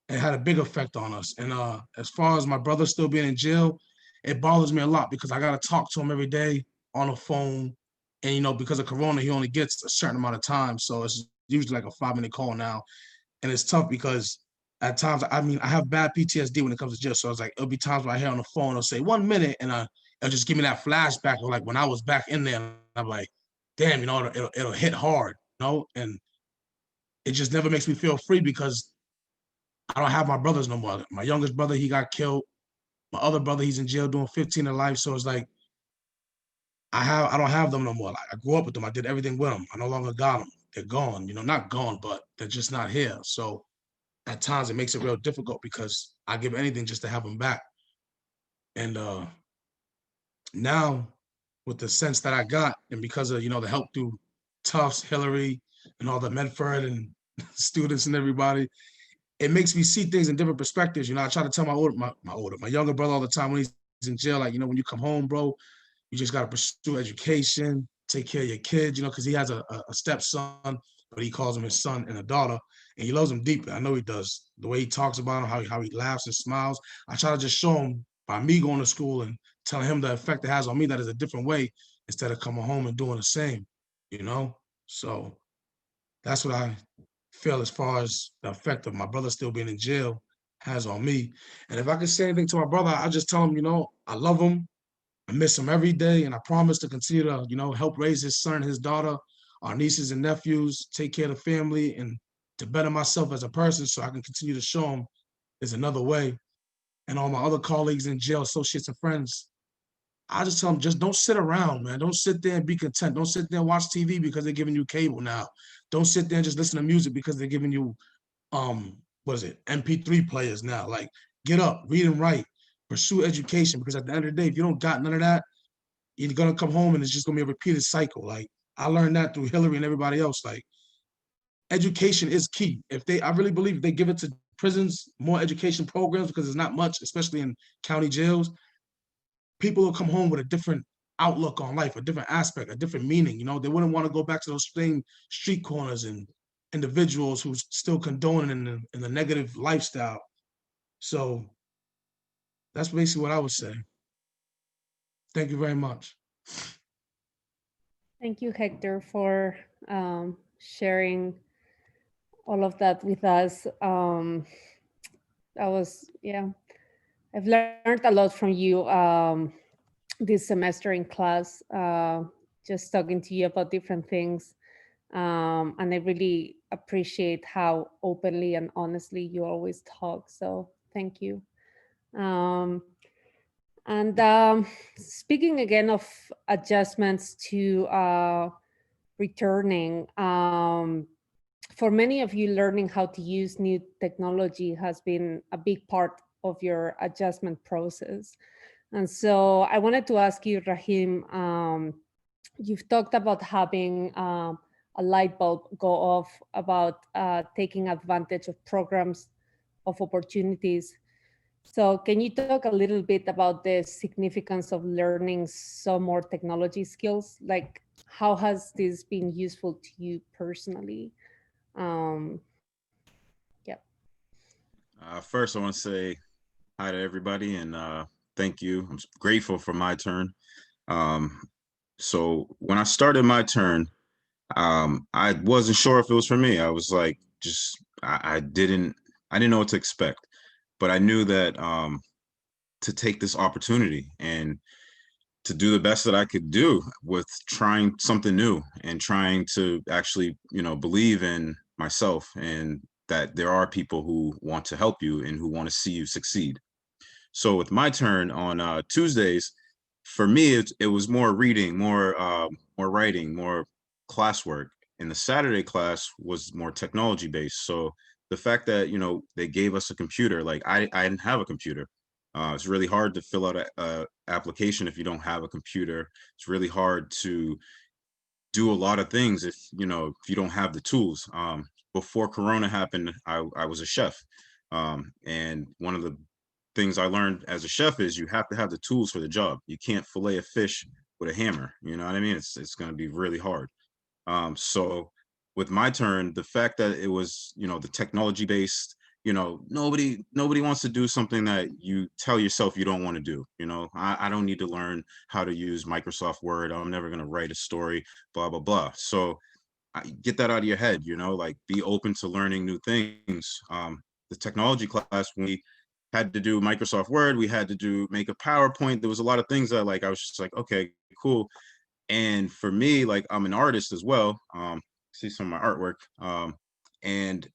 it had a big effect on us. And as far as my brother still being in jail, it bothers me a lot because I gotta talk to him every day on the phone. And you know, because of Corona, he only gets a certain amount of time. So it's usually like a 5-minute call now. And it's tough because at times, I mean, I have bad PTSD when it comes to jail. So it's like, it'll be times where I hear on the phone, it'll say 1 minute, and it'll just give me that flashback of like when I was back in there. And I'm like, damn, you know, it'll hit hard, you know? And it just never makes me feel free because I don't have my brothers no more. My youngest brother, he got killed. My other brother, he's in jail doing 15 to life. So it's like, I don't have them no more. Like, I grew up with them. I did everything with them. I no longer got them. They're gone, you know, not gone, but they're just not here. So at times it makes it real difficult because I give anything just to have them back. And now with the sense that I got, and because of, you know, the help through Tufts, Hillary, and all the Medford and students and everybody, it makes me see things in different perspectives. You know, I try to tell my younger brother all the time when he's in jail, like, you know, when you come home, bro, you just got to pursue education, take care of your kids, you know, because he has a stepson, but he calls him his son and a daughter, and he loves them deeply. I know he does. The way he talks about him, how he laughs and smiles. I try to just show him by me going to school and telling him the effect it has on me that is a different way instead of coming home and doing the same, you know? So that's what I feel as far as the effect of my brother still being in jail has on me. And if I could say anything to my brother, I just tell him, you know, I love him. I miss him every day, and I promise to continue to, you know, help raise his son, his daughter, our nieces and nephews, take care of the family, and to better myself as a person so I can continue to show him there's another way. And all my other colleagues in jail, associates and friends, I just tell them, just don't sit around, man. Don't sit there and be content. Don't sit there and watch TV because they're giving you cable now. Don't sit there and just listen to music because they're giving you, what is it, MP3 players now. Like, get up, read and write, pursue education, because at the end of the day, if you don't got none of that, you're gonna come home and it's just gonna be a repeated cycle. Like, I learned that through Hillary and everybody else. Like, education is key. I really believe if they give it to prisons, more education programs, because there's not much, especially in county jails, people will come home with a different outlook on life, a different aspect, a different meaning. You know, they wouldn't want to go back to those same street corners and individuals who's still condoning in the negative lifestyle. So that's basically what I would say. Thank you very much. Thank you, Hector, for sharing all of that with us. I've learned a lot from you this semester in class, just talking to you about different things. And I really appreciate how openly and honestly you always talk. So thank you. Speaking again of adjustments to returning, for many of you, learning how to use new technology has been a big part of your adjustment process. And so I wanted to ask you, Rahim, you've talked about having a light bulb go off about taking advantage of programs of opportunities. So can you talk a little bit about the significance of learning some more technology skills? Like, how has this been useful to you personally? Yeah. First, I want to say hi to everybody and thank you. I'm grateful for my turn. So when I started my turn, I wasn't sure if it was for me. I was like, I didn't know what to expect, but I knew that to take this opportunity and to do the best that I could do with trying something new and trying to actually, you know, believe in myself and that there are people who want to help you and who want to see you succeed. So with my turn on Tuesdays, for me, it was more reading, more writing, more classwork. And the Saturday class was more technology based. So the fact that, you know, they gave us a computer, like I didn't have a computer. It's really hard to fill out a application if you don't have a computer. It's really hard to do a lot of things if you don't have the tools. Before Corona happened, I was a chef, and one of the things I learned as a chef is you have to have the tools for the job. You can't fillet a fish with a hammer. You know what I mean? It's going to be really hard. So with my turn, the fact that it was, the technology based, nobody wants to do something that you tell yourself you don't want to do. I don't need to learn how to use Microsoft Word. I'm never going to write a story, blah, blah, blah. So get that out of your head, like be open to learning new things. The technology class, when we had to do Microsoft Word, we had to make a PowerPoint. There was a lot of things that I was just like, okay, cool. And for me, I'm an artist as well. See some of my artwork. And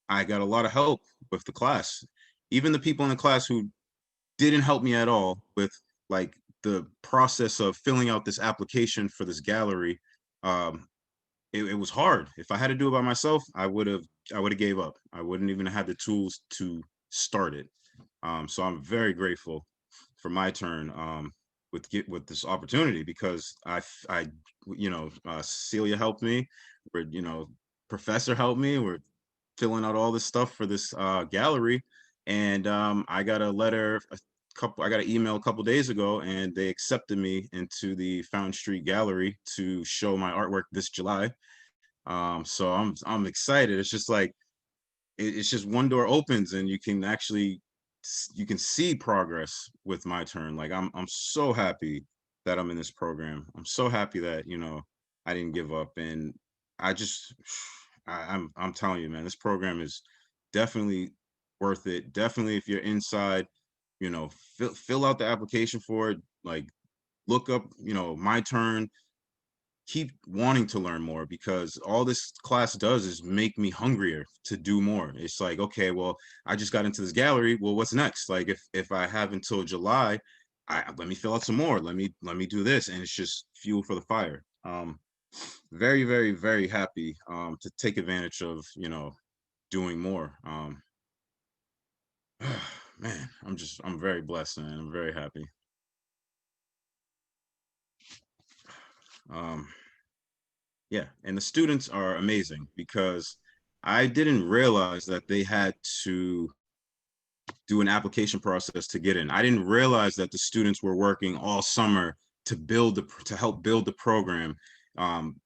I got a lot of help with the class. Even the people in the class who didn't help me at all with the process of filling out this application for this gallery. It was hard. If I had to do it by myself, I would have gave up. I wouldn't even have the tools to start it. So I'm very grateful for my turn with this opportunity, because Celia helped me, Professor helped me. We're filling out all this stuff for this gallery, and I got I got an email a couple days ago, and they accepted me into the Fountain Street Gallery to show my artwork this July. So I'm excited. It's just it's just one door opens, and you can see progress with my turn. I'm so happy that I'm in this program. I'm so happy that I didn't give up, and I'm telling you, man, this program is definitely worth it. Definitely, if you're inside, fill out the application for it. Look up, my turn. Keep wanting to learn more, because all this class does is make me hungrier to do more. It's like, okay, well, I just got into this gallery. Well, what's next? If I have until July, let me fill out some more. Let me do this, and it's just fuel for the fire. Very, very, very happy to take advantage of doing more. Man, I'm very blessed, and I'm very happy. Yeah, and the students are amazing, because I didn't realize that they had to do an application process to get in. I didn't realize that the students were working all summer to help build the program,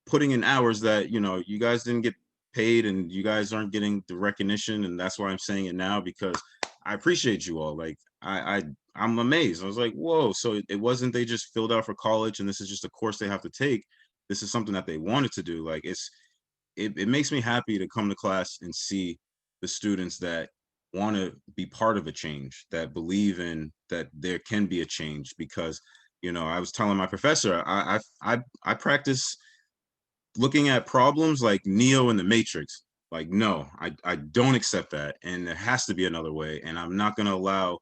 putting in hours that you guys didn't get paid, and you guys aren't getting the recognition. And that's why I'm saying it now, because I appreciate you all. I'm amazed. I was like, whoa. So it wasn't they just filled out for college and this is just a course they have to take. This is something that they wanted to do. It makes me happy to come to class and see the students that want to be part of a change, that believe in that there can be a change. Because I was telling my professor, I practice looking at problems like Neo in the Matrix. No, I don't accept that, and there has to be another way, and I'm not going to allow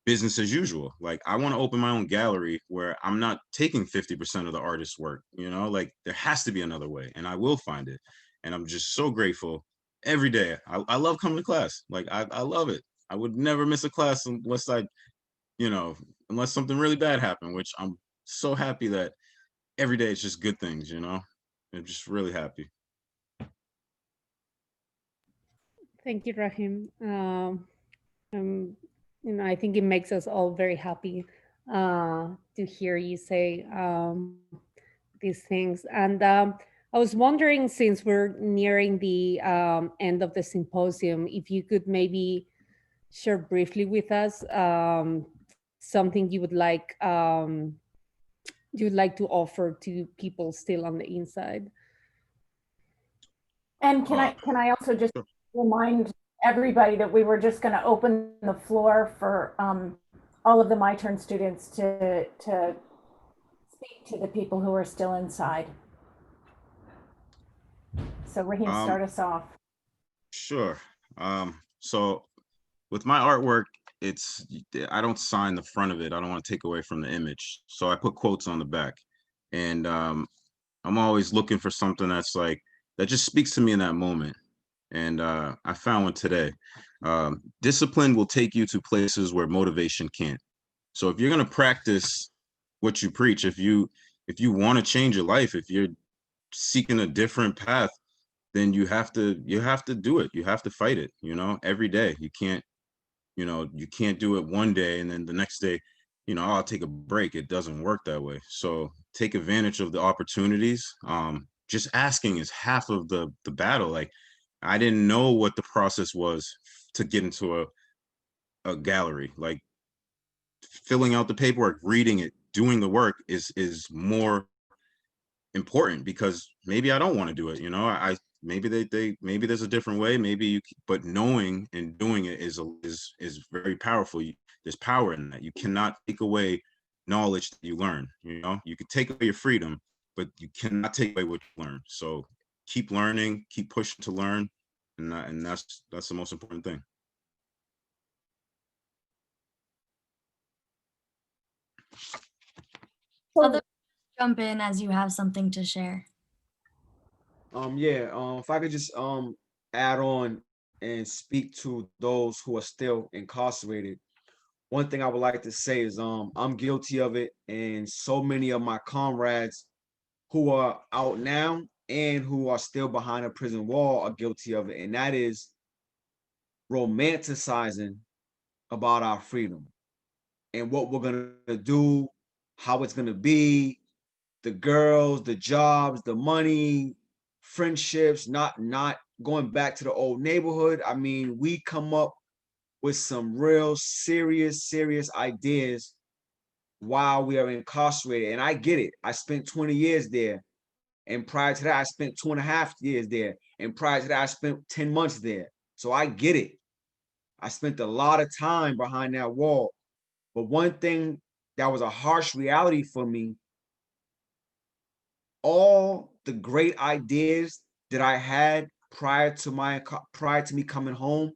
business as usual. I want to open my own gallery where I'm not taking 50% of the artist's work. There has to be another way, and I will find it. And I'm just so grateful every day. I love coming to class. I love it. I would never miss a class unless unless something really bad happened, which I'm so happy that every day it's just good things. I'm just really happy. Thank you, Rahim. I think it makes us all very happy to hear you say these things. And I was wondering, since we're nearing the end of the symposium, if you could maybe share briefly with us something you would like to offer to people still on the inside. And can I also just remind everybody that we were just going to open the floor for all of the My Turn students to speak to the people who are still inside. So Raheem, start us off. Sure. So with my artwork, I don't sign the front of it. I don't want to take away from the image. So I put quotes on the back. And I'm always looking for something that's that just speaks to me in that moment. And I found one today. Discipline will take you to places where motivation can't. So if you're going to practice what you preach, if you want to change your life, if you're seeking a different path, then you have to do it. You have to fight it, every day. You can't do it one day and then the next day, I'll take a break. It doesn't work that way. So take advantage of the opportunities. just asking is half of the battle. Like, I didn't know what the process was to get into a gallery. Like, filling out the paperwork, reading it, doing the work is more important, because maybe I don't want to do it. You know, maybe maybe there's a different way. Maybe but knowing and doing it is very powerful. There's power in that. You cannot take away knowledge that you learn. You know, you can take away your freedom, but you cannot take away what you learn. So keep learning, keep pushing to learn, and that's the most important thing. Others, jump in as you have something to share. If I could just add on and speak to those who are still incarcerated. One thing I would like to say is I'm guilty of it, and so many of my comrades who are out now and who are still behind a prison wall are guilty of it, and that is romanticizing about our freedom and what we're gonna do, how it's gonna be, the girls, the jobs, the money, friendships, not going back to the old neighborhood. I mean, we come up with some real serious ideas while we are incarcerated. And I get it. I spent 20 years there. And prior to that, I spent 2.5 years there. And prior to that, I spent 10 months there. So I get it. I spent a lot of time behind that wall. But one thing that was a harsh reality for me, all the great ideas that I had prior to me coming home,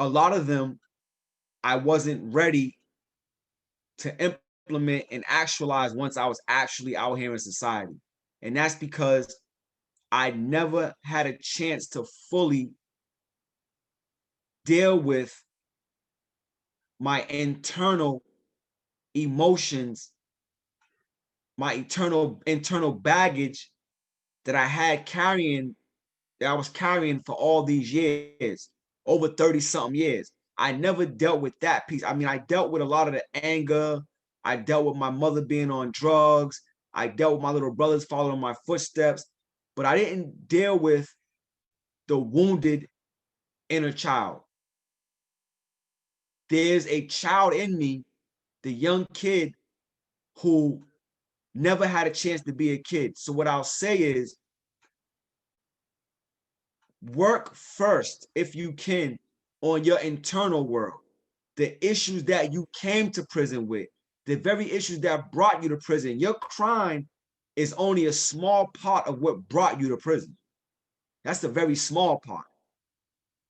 a lot of them I wasn't ready to implement and actualize once I was actually out here in society. And that's because I never had a chance to fully deal with my internal emotions, my internal baggage that I was carrying for all these years, over 30 something years. I never dealt with that piece. I mean, I dealt with a lot of the anger. I dealt with my mother being on drugs. I dealt with my little brothers following my footsteps, but I didn't deal with the wounded inner child. There's a child in me, the young kid who never had a chance to be a kid. So what I'll say is, work first, if you can, on your internal world. The issues that you came to prison with, the very issues that brought you to prison. Your crime is only a small part of what brought you to prison. That's the very small part.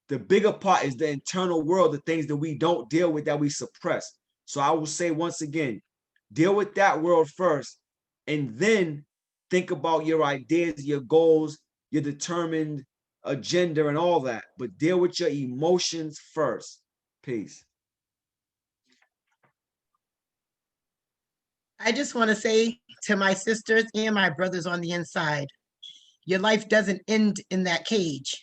The bigger part is the internal world, the things that we don't deal with, that we suppress. So I will say once again, deal with that world first, and then think about your ideas, your goals, your determined agenda and all that, but deal with your emotions first. Peace. I just want to say to my sisters and my brothers on the inside, your life doesn't end in that cage.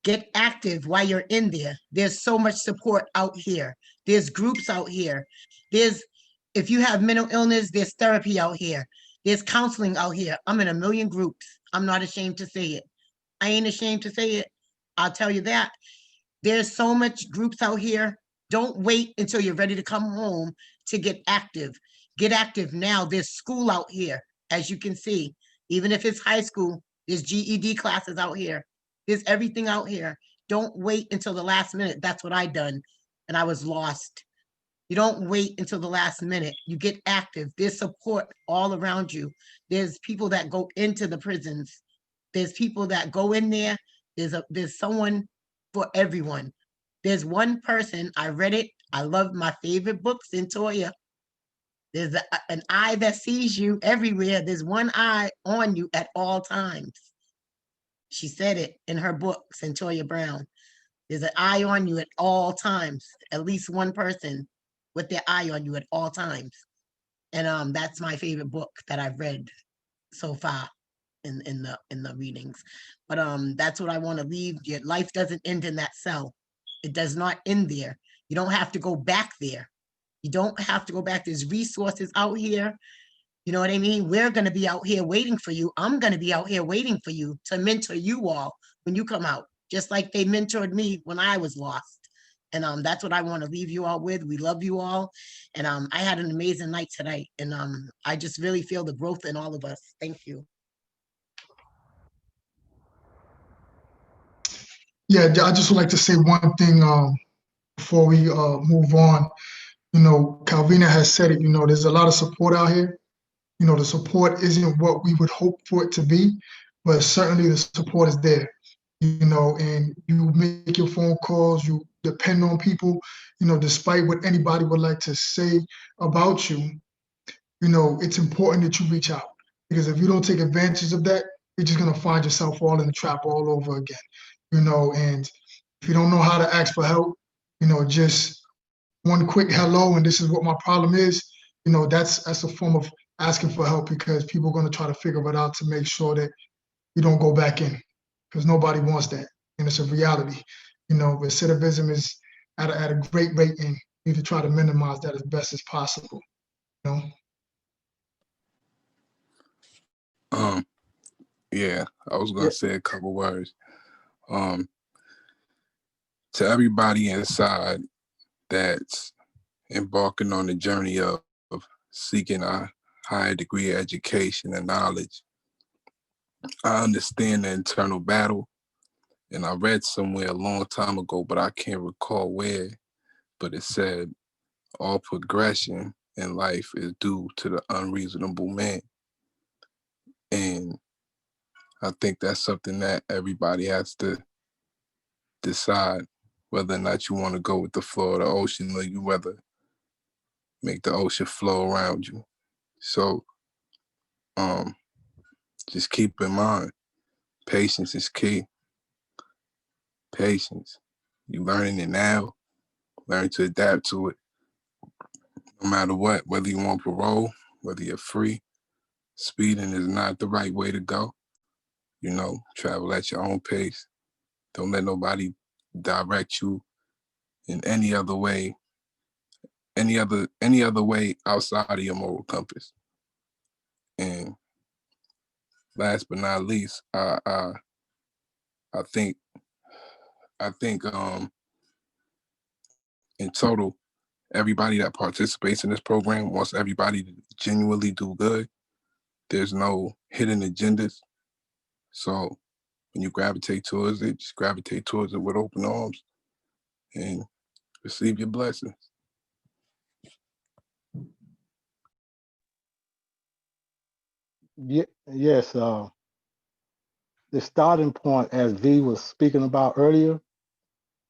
Get active while you're in there. There's so much support out here. There's groups out here. If you have mental illness, there's therapy out here. There's counseling out here. I'm in a million groups. I'm not ashamed to say it. I ain't ashamed to say it. I'll tell you that. There's so much groups out here. Don't wait until you're ready to come home to get active. Get active now. There's school out here, as you can see. Even if it's high school, there's GED classes out here. There's everything out here. Don't wait until the last minute. That's what I done, and I was lost. You don't wait until the last minute. You get active. There's support all around you. There's people that go into the prisons. There's people that go in there. There's someone for everyone. There's one person, I read it. I love my favorite book, Centoya. There's an eye that sees you everywhere. There's one eye on you at all times. She said it in her book, Centoya Brown. There's an eye on you at all times. At least one person with their eye on you at all times. And that's my favorite book that I've read so far in the readings. But that's what I want to leave. Your life doesn't end in that cell. It does not end there. You don't have to go back there. You don't have to go back. There's resources out here. You know what I mean? We're going to be out here waiting for you. I'm going to be out here waiting for you to mentor you all when you come out, just like they mentored me when I was lost. And that's what I want to leave you all with. We love you all. And I had an amazing night tonight. And I just really feel the growth in all of us. Thank you. Yeah, I just would like to say one thing before we move on. You know, Calvina has said it, you know, there's a lot of support out here. You know, the support isn't what we would hope for it to be, but certainly the support is there, you know, and you make your phone calls, you depend on people, you know, despite what anybody would like to say about you, you know, it's important that you reach out, because if you don't take advantage of that, you're just going to find yourself all in the trap all over again, you know, and if you don't know how to ask for help, you know, just one quick hello and this is what my problem is, you know, that's a form of asking for help, because people are going to try to figure it out to make sure that you don't go back in, because nobody wants that, and it's a reality. You know, recidivism is at a great rate, and you need to try to minimize that as best as possible. You know. Yeah, I was gonna Yeah. say a couple words. Um, to everybody inside that's embarking on the journey of seeking a higher degree of education and knowledge, I understand the internal battle, and I read somewhere a long time ago, but I can't recall where, but it said all progression in life is due to the unreasonable man. And I think that's something that everybody has to decide, whether or not you want to go with the flow of the ocean or you rather make the ocean flow around you. So just keep in mind, patience is key. Patience. You learning it now, learn to adapt to it no matter what, whether you want parole, whether you're free. Speeding is not the right way to go. You know, travel at your own pace. Don't let nobody direct you in any other way, any other way outside of your moral compass. And last but not least, I think in total, everybody that participates in this program wants everybody to genuinely do good. There's no hidden agendas. So when you gravitate towards it, just gravitate towards it with open arms and receive your blessings. Yes, the starting point, as V was speaking about earlier,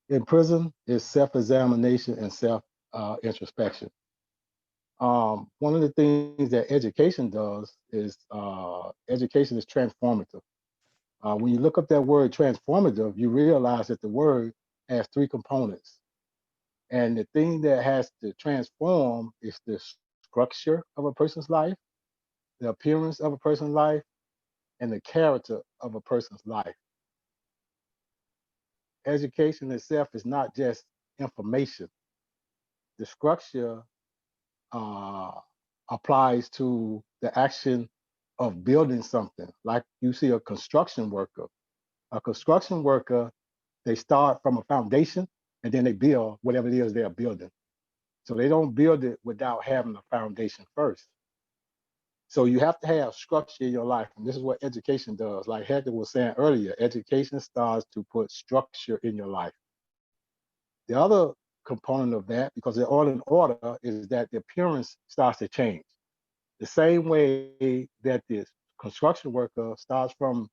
in prison is self-examination and self-introspection. One of the things that education does is education is transformative. When you look up that word transformative, you realize that the word has three components. And the thing that has to transform is the structure of a person's life, the appearance of a person's life, and the character of a person's life. Education itself is not just information. The structure uh, applies to the action of building something. Like you see a construction worker. A construction worker, they start from a foundation and then they build whatever it is they're building. So they don't build it without having a foundation first. So you have to have structure in your life. And this is what education does. Like Hector was saying earlier, education starts to put structure in your life. The other component of that, because they're all in order, is that the appearance starts to change. The same way that this construction worker starts from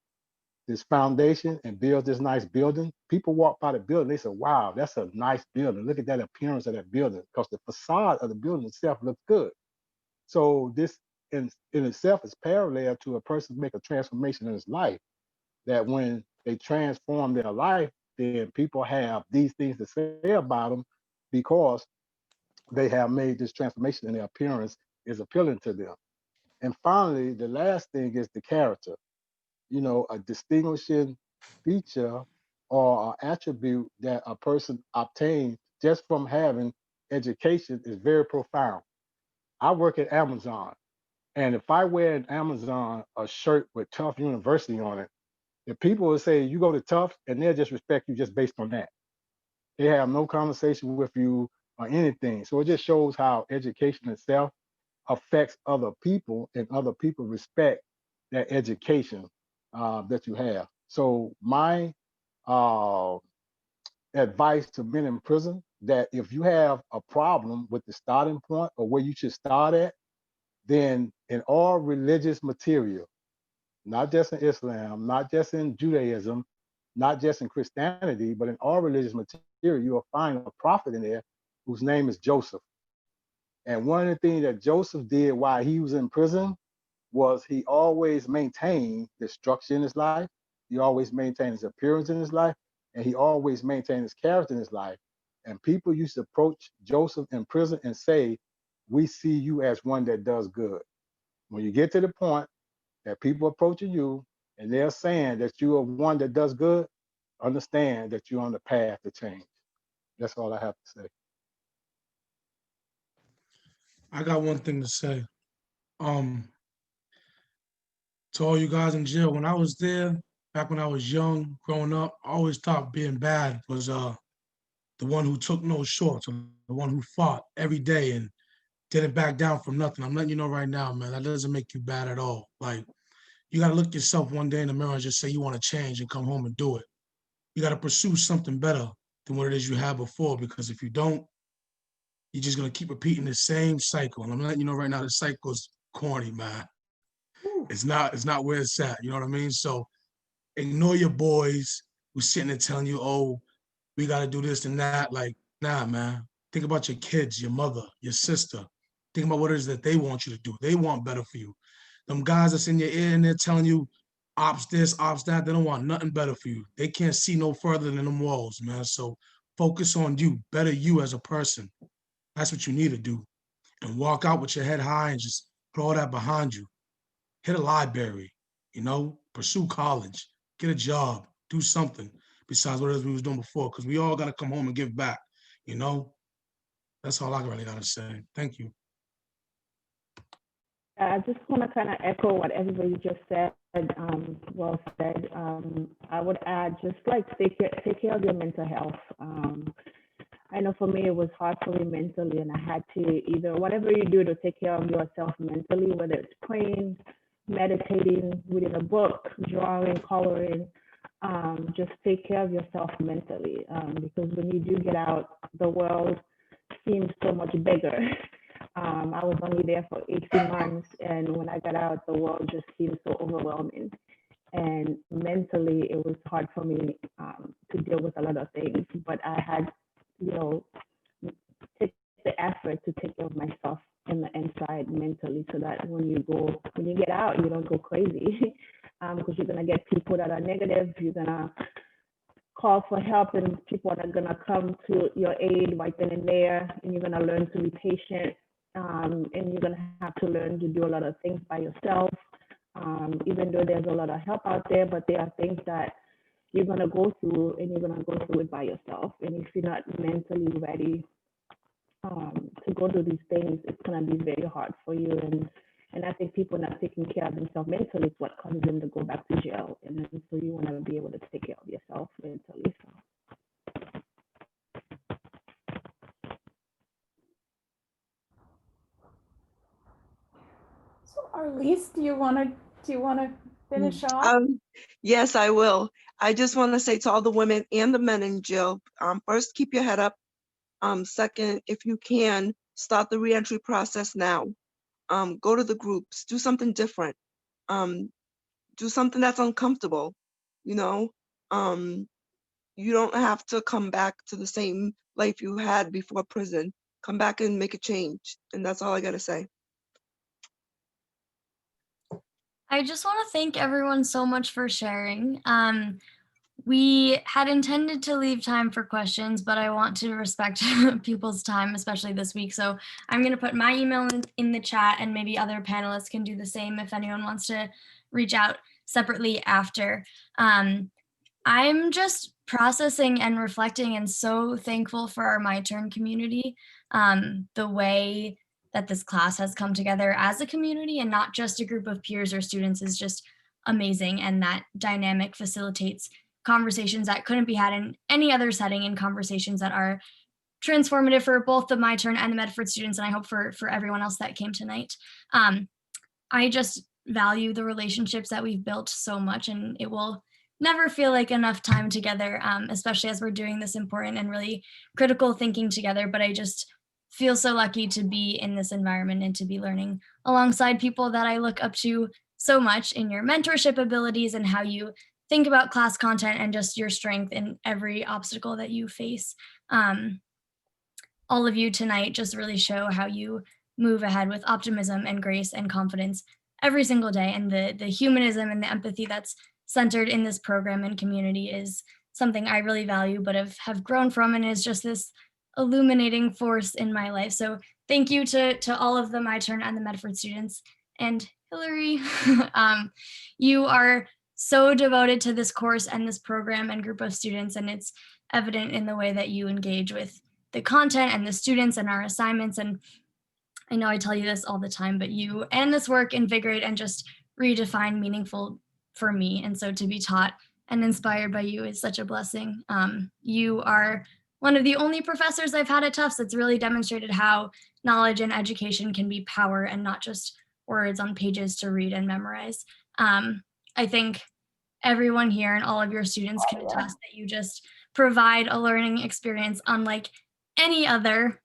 this foundation and builds this nice building, people walk by the building, they say, wow, that's a nice building. Look at that appearance of that building, because the facade of the building itself looks good. So this in itself is parallel to a person make a transformation in his life, that when they transform their life, then people have these things to say about them because they have made this transformation and their appearance is appealing to them. And finally, the last thing is the character. You know, a distinguishing feature or an attribute that a person obtains just from having education is very profound. I work at Amazon, And if I wear an Amazon a shirt with Tough University on it, the people will say you go to Tough, and they'll just respect you just based on that. They have no conversation with you or anything. So it just shows how education itself affects other people, and other people respect that education that you have. So my uh, advice to men in prison, that if you have a problem with the starting point or where you should start at, then in all religious material, not just in Islam, not just in Judaism, not just in Christianity, but in all religious material, you'll find a prophet in there whose name is Joseph. And one of the things that Joseph did while he was in prison was he always maintained the structure in his life. He always maintained his appearance in his life, and he always maintained his character in his life. And people used to approach Joseph in prison and say, "We see you as one that does good." When you get to the point that people approaching you and they're saying that you are one that does good, understand that you're on the path to change. That's all I have to say. I got one thing to say. Um, to all you guys in jail, when I was there, back when I was young, growing up, I always thought being bad was the one who took no shorts, or the one who fought every day and didn't back down from nothing. I'm letting you know right now, man, that doesn't make you bad at all. Like, you gotta look yourself one day in the mirror and just say you want to change and come home and do it. You gotta pursue something better than what it is you had before, because if you don't, you're just gonna keep repeating the same cycle. And I'm letting you know right now, the cycle is corny, man. It's not where it's at. You know what I mean? So ignore your boys who's sitting there telling you, oh, we got to do this and that. Like, nah, man. Think about your kids, your mother, your sister. Think about what it is that they want you to do. They want better for you. Them guys that's in your ear and they're telling you ops this, ops that, they don't want nothing better for you. They can't see no further than them walls, man. So focus on you, better you as a person. That's what you need to do. And walk out with your head high and just put all that behind you. Hit a library, pursue college, get a job, do something besides what it is we was doing before, because we all got to come home and give back, you know? That's all I really got to say. Thank you. I just want to kind of echo what everybody just said. Well said. I would add, just like take care of your mental health. I know for me it was hard for me mentally, and I had to either whatever you do to take care of yourself mentally, whether it's praying, meditating, reading a book, drawing, coloring, just take care of yourself mentally, because when you do get out, the world seems so much bigger. I was only there for 18 months, and when I got out, the world just seemed so overwhelming. And mentally, it was hard for me to deal with a lot of things, but I had, take the effort to take care of myself in the inside mentally, so that when you get out, you don't go crazy, because you're gonna get people that are negative. You're gonna call for help, and people are gonna come to your aid right then and there, and you're gonna learn to be patient, and you're gonna have to learn to do a lot of things by yourself. Even though there's a lot of help out there, but there are things that you're gonna go through, and you're gonna go through it by yourself. And if you're not mentally ready to go through these things, it's gonna be very hard for you. And I think people not taking care of themselves mentally is what causes them to go back to jail. And then, so you want to be able to take care of yourself mentally. So Arlise, do you want to finish off? Yes, I will. I just want to say to all the women and the men in jail, first, keep your head up. Second, if you can, start the reentry process now. Go to the groups, do something different. Do something that's uncomfortable, you know? You don't have to come back to the same life you had before prison. Come back and make a change. And that's all I gotta say. I just want to thank everyone so much for sharing. We had intended to leave time for questions, but I want to respect people's time, especially this week. So I'm going to put my email in the chat, and maybe other panelists can do the same if anyone wants to reach out separately after. I'm just processing and reflecting, and so thankful for our My Turn community. The way that this class has come together as a community and not just a group of peers or students is just amazing. And that dynamic facilitates conversations that couldn't be had in any other setting, and conversations that are transformative for both the My Turn and the Medford students, and I hope for everyone else that came tonight. I just value the relationships that we've built so much, and it will never feel like enough time together, especially as we're doing this important and really critical thinking together. But I just feel so lucky to be in this environment and to be learning alongside people that I look up to so much in your mentorship abilities and how you think about class content and just your strength in every obstacle that you face. All of you tonight just really show how you move ahead with optimism and grace and confidence every single day. And the humanism and the empathy that's centered in this program and community is something I really value, but have grown from, and is just this illuminating force in my life. So thank you to all of the My Turn and the Medford students. And Hillary, you are so devoted to this course and this program and group of students, and it's evident in the way that you engage with the content and the students and our assignments. And I know I tell you this all the time, but you and this work invigorate and just redefine meaningful for me. And so to be taught and inspired by you is such a blessing. You are one of the only professors I've had at Tufts that's really demonstrated how knowledge and education can be power and not just words on pages to read and memorize. I think everyone here and all of your students can attest that you just provide a learning experience unlike any other.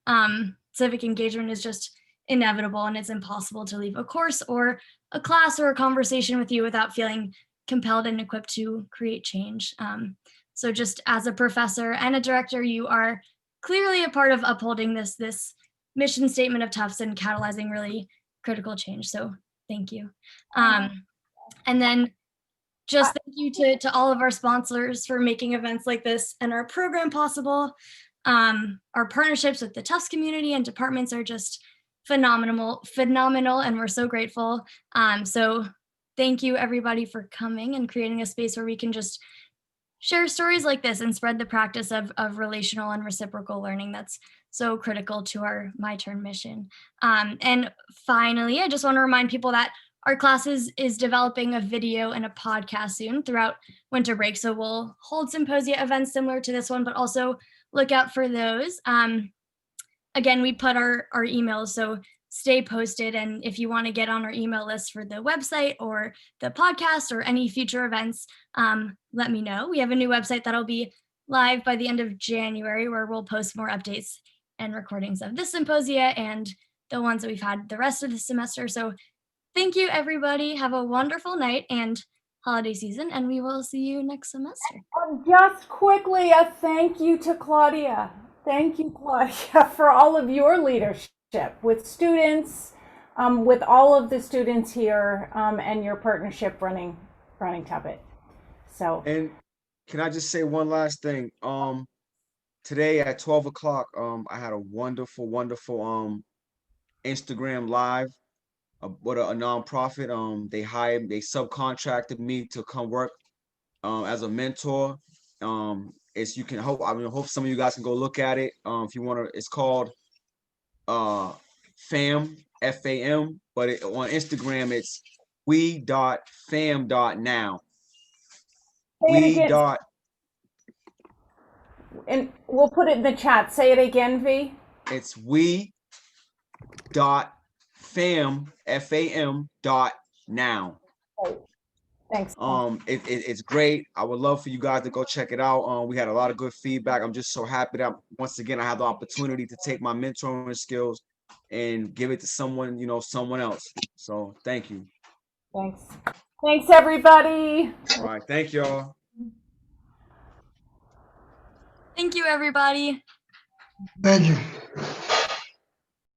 Civic engagement is just inevitable, and it's impossible to leave a course or a class or a conversation with you without feeling compelled and equipped to create change. So just as a professor and a director, you are clearly a part of upholding this mission statement of Tufts and catalyzing really critical change. So thank you. And then just thank you to all of our sponsors for making events like this and our program possible. Our partnerships with the Tufts community and departments are just phenomenal, and we're so grateful. So thank you everybody for coming and creating a space where we can just share stories like this and spread the practice of relational and reciprocal learning that's so critical to our My Turn mission. And finally, I just want to remind people that our class is developing a video and a podcast soon throughout winter break. So we'll hold symposia events similar to this one, but also look out for those. Again, we put our emails, so stay posted. And if you want to get on our email list for the website or the podcast or any future events, let me know. We have a new website that'll be live by the end of January, where we'll post more updates and recordings of this symposia and the ones that we've had the rest of the semester. So thank you, everybody. Have a wonderful night and holiday season, and we will see you next semester. Just quickly, a thank you to Claudia. Thank you, Claudia, for all of your leadership with students, with all of the students here, and your partnership running Tubbit. So. And can I just say one last thing? Today at 12 o'clock, I had a wonderful Instagram live with a nonprofit. They subcontracted me to come work as a mentor. I hope some of you guys can go look at it. If you want to, it's called FAM, FAM, but on Instagram it's we.fam.now. And we'll put it in the chat. Say it again, V. It's we.fam.now. Thanks. It's great. I would love for you guys to go check it out. We had a lot of good feedback. I'm just so happy that once again I have the opportunity to take my mentoring skills and give it to someone else. So thank you. Thanks everybody. All right, thank y'all. Thank you, everybody. Thank you.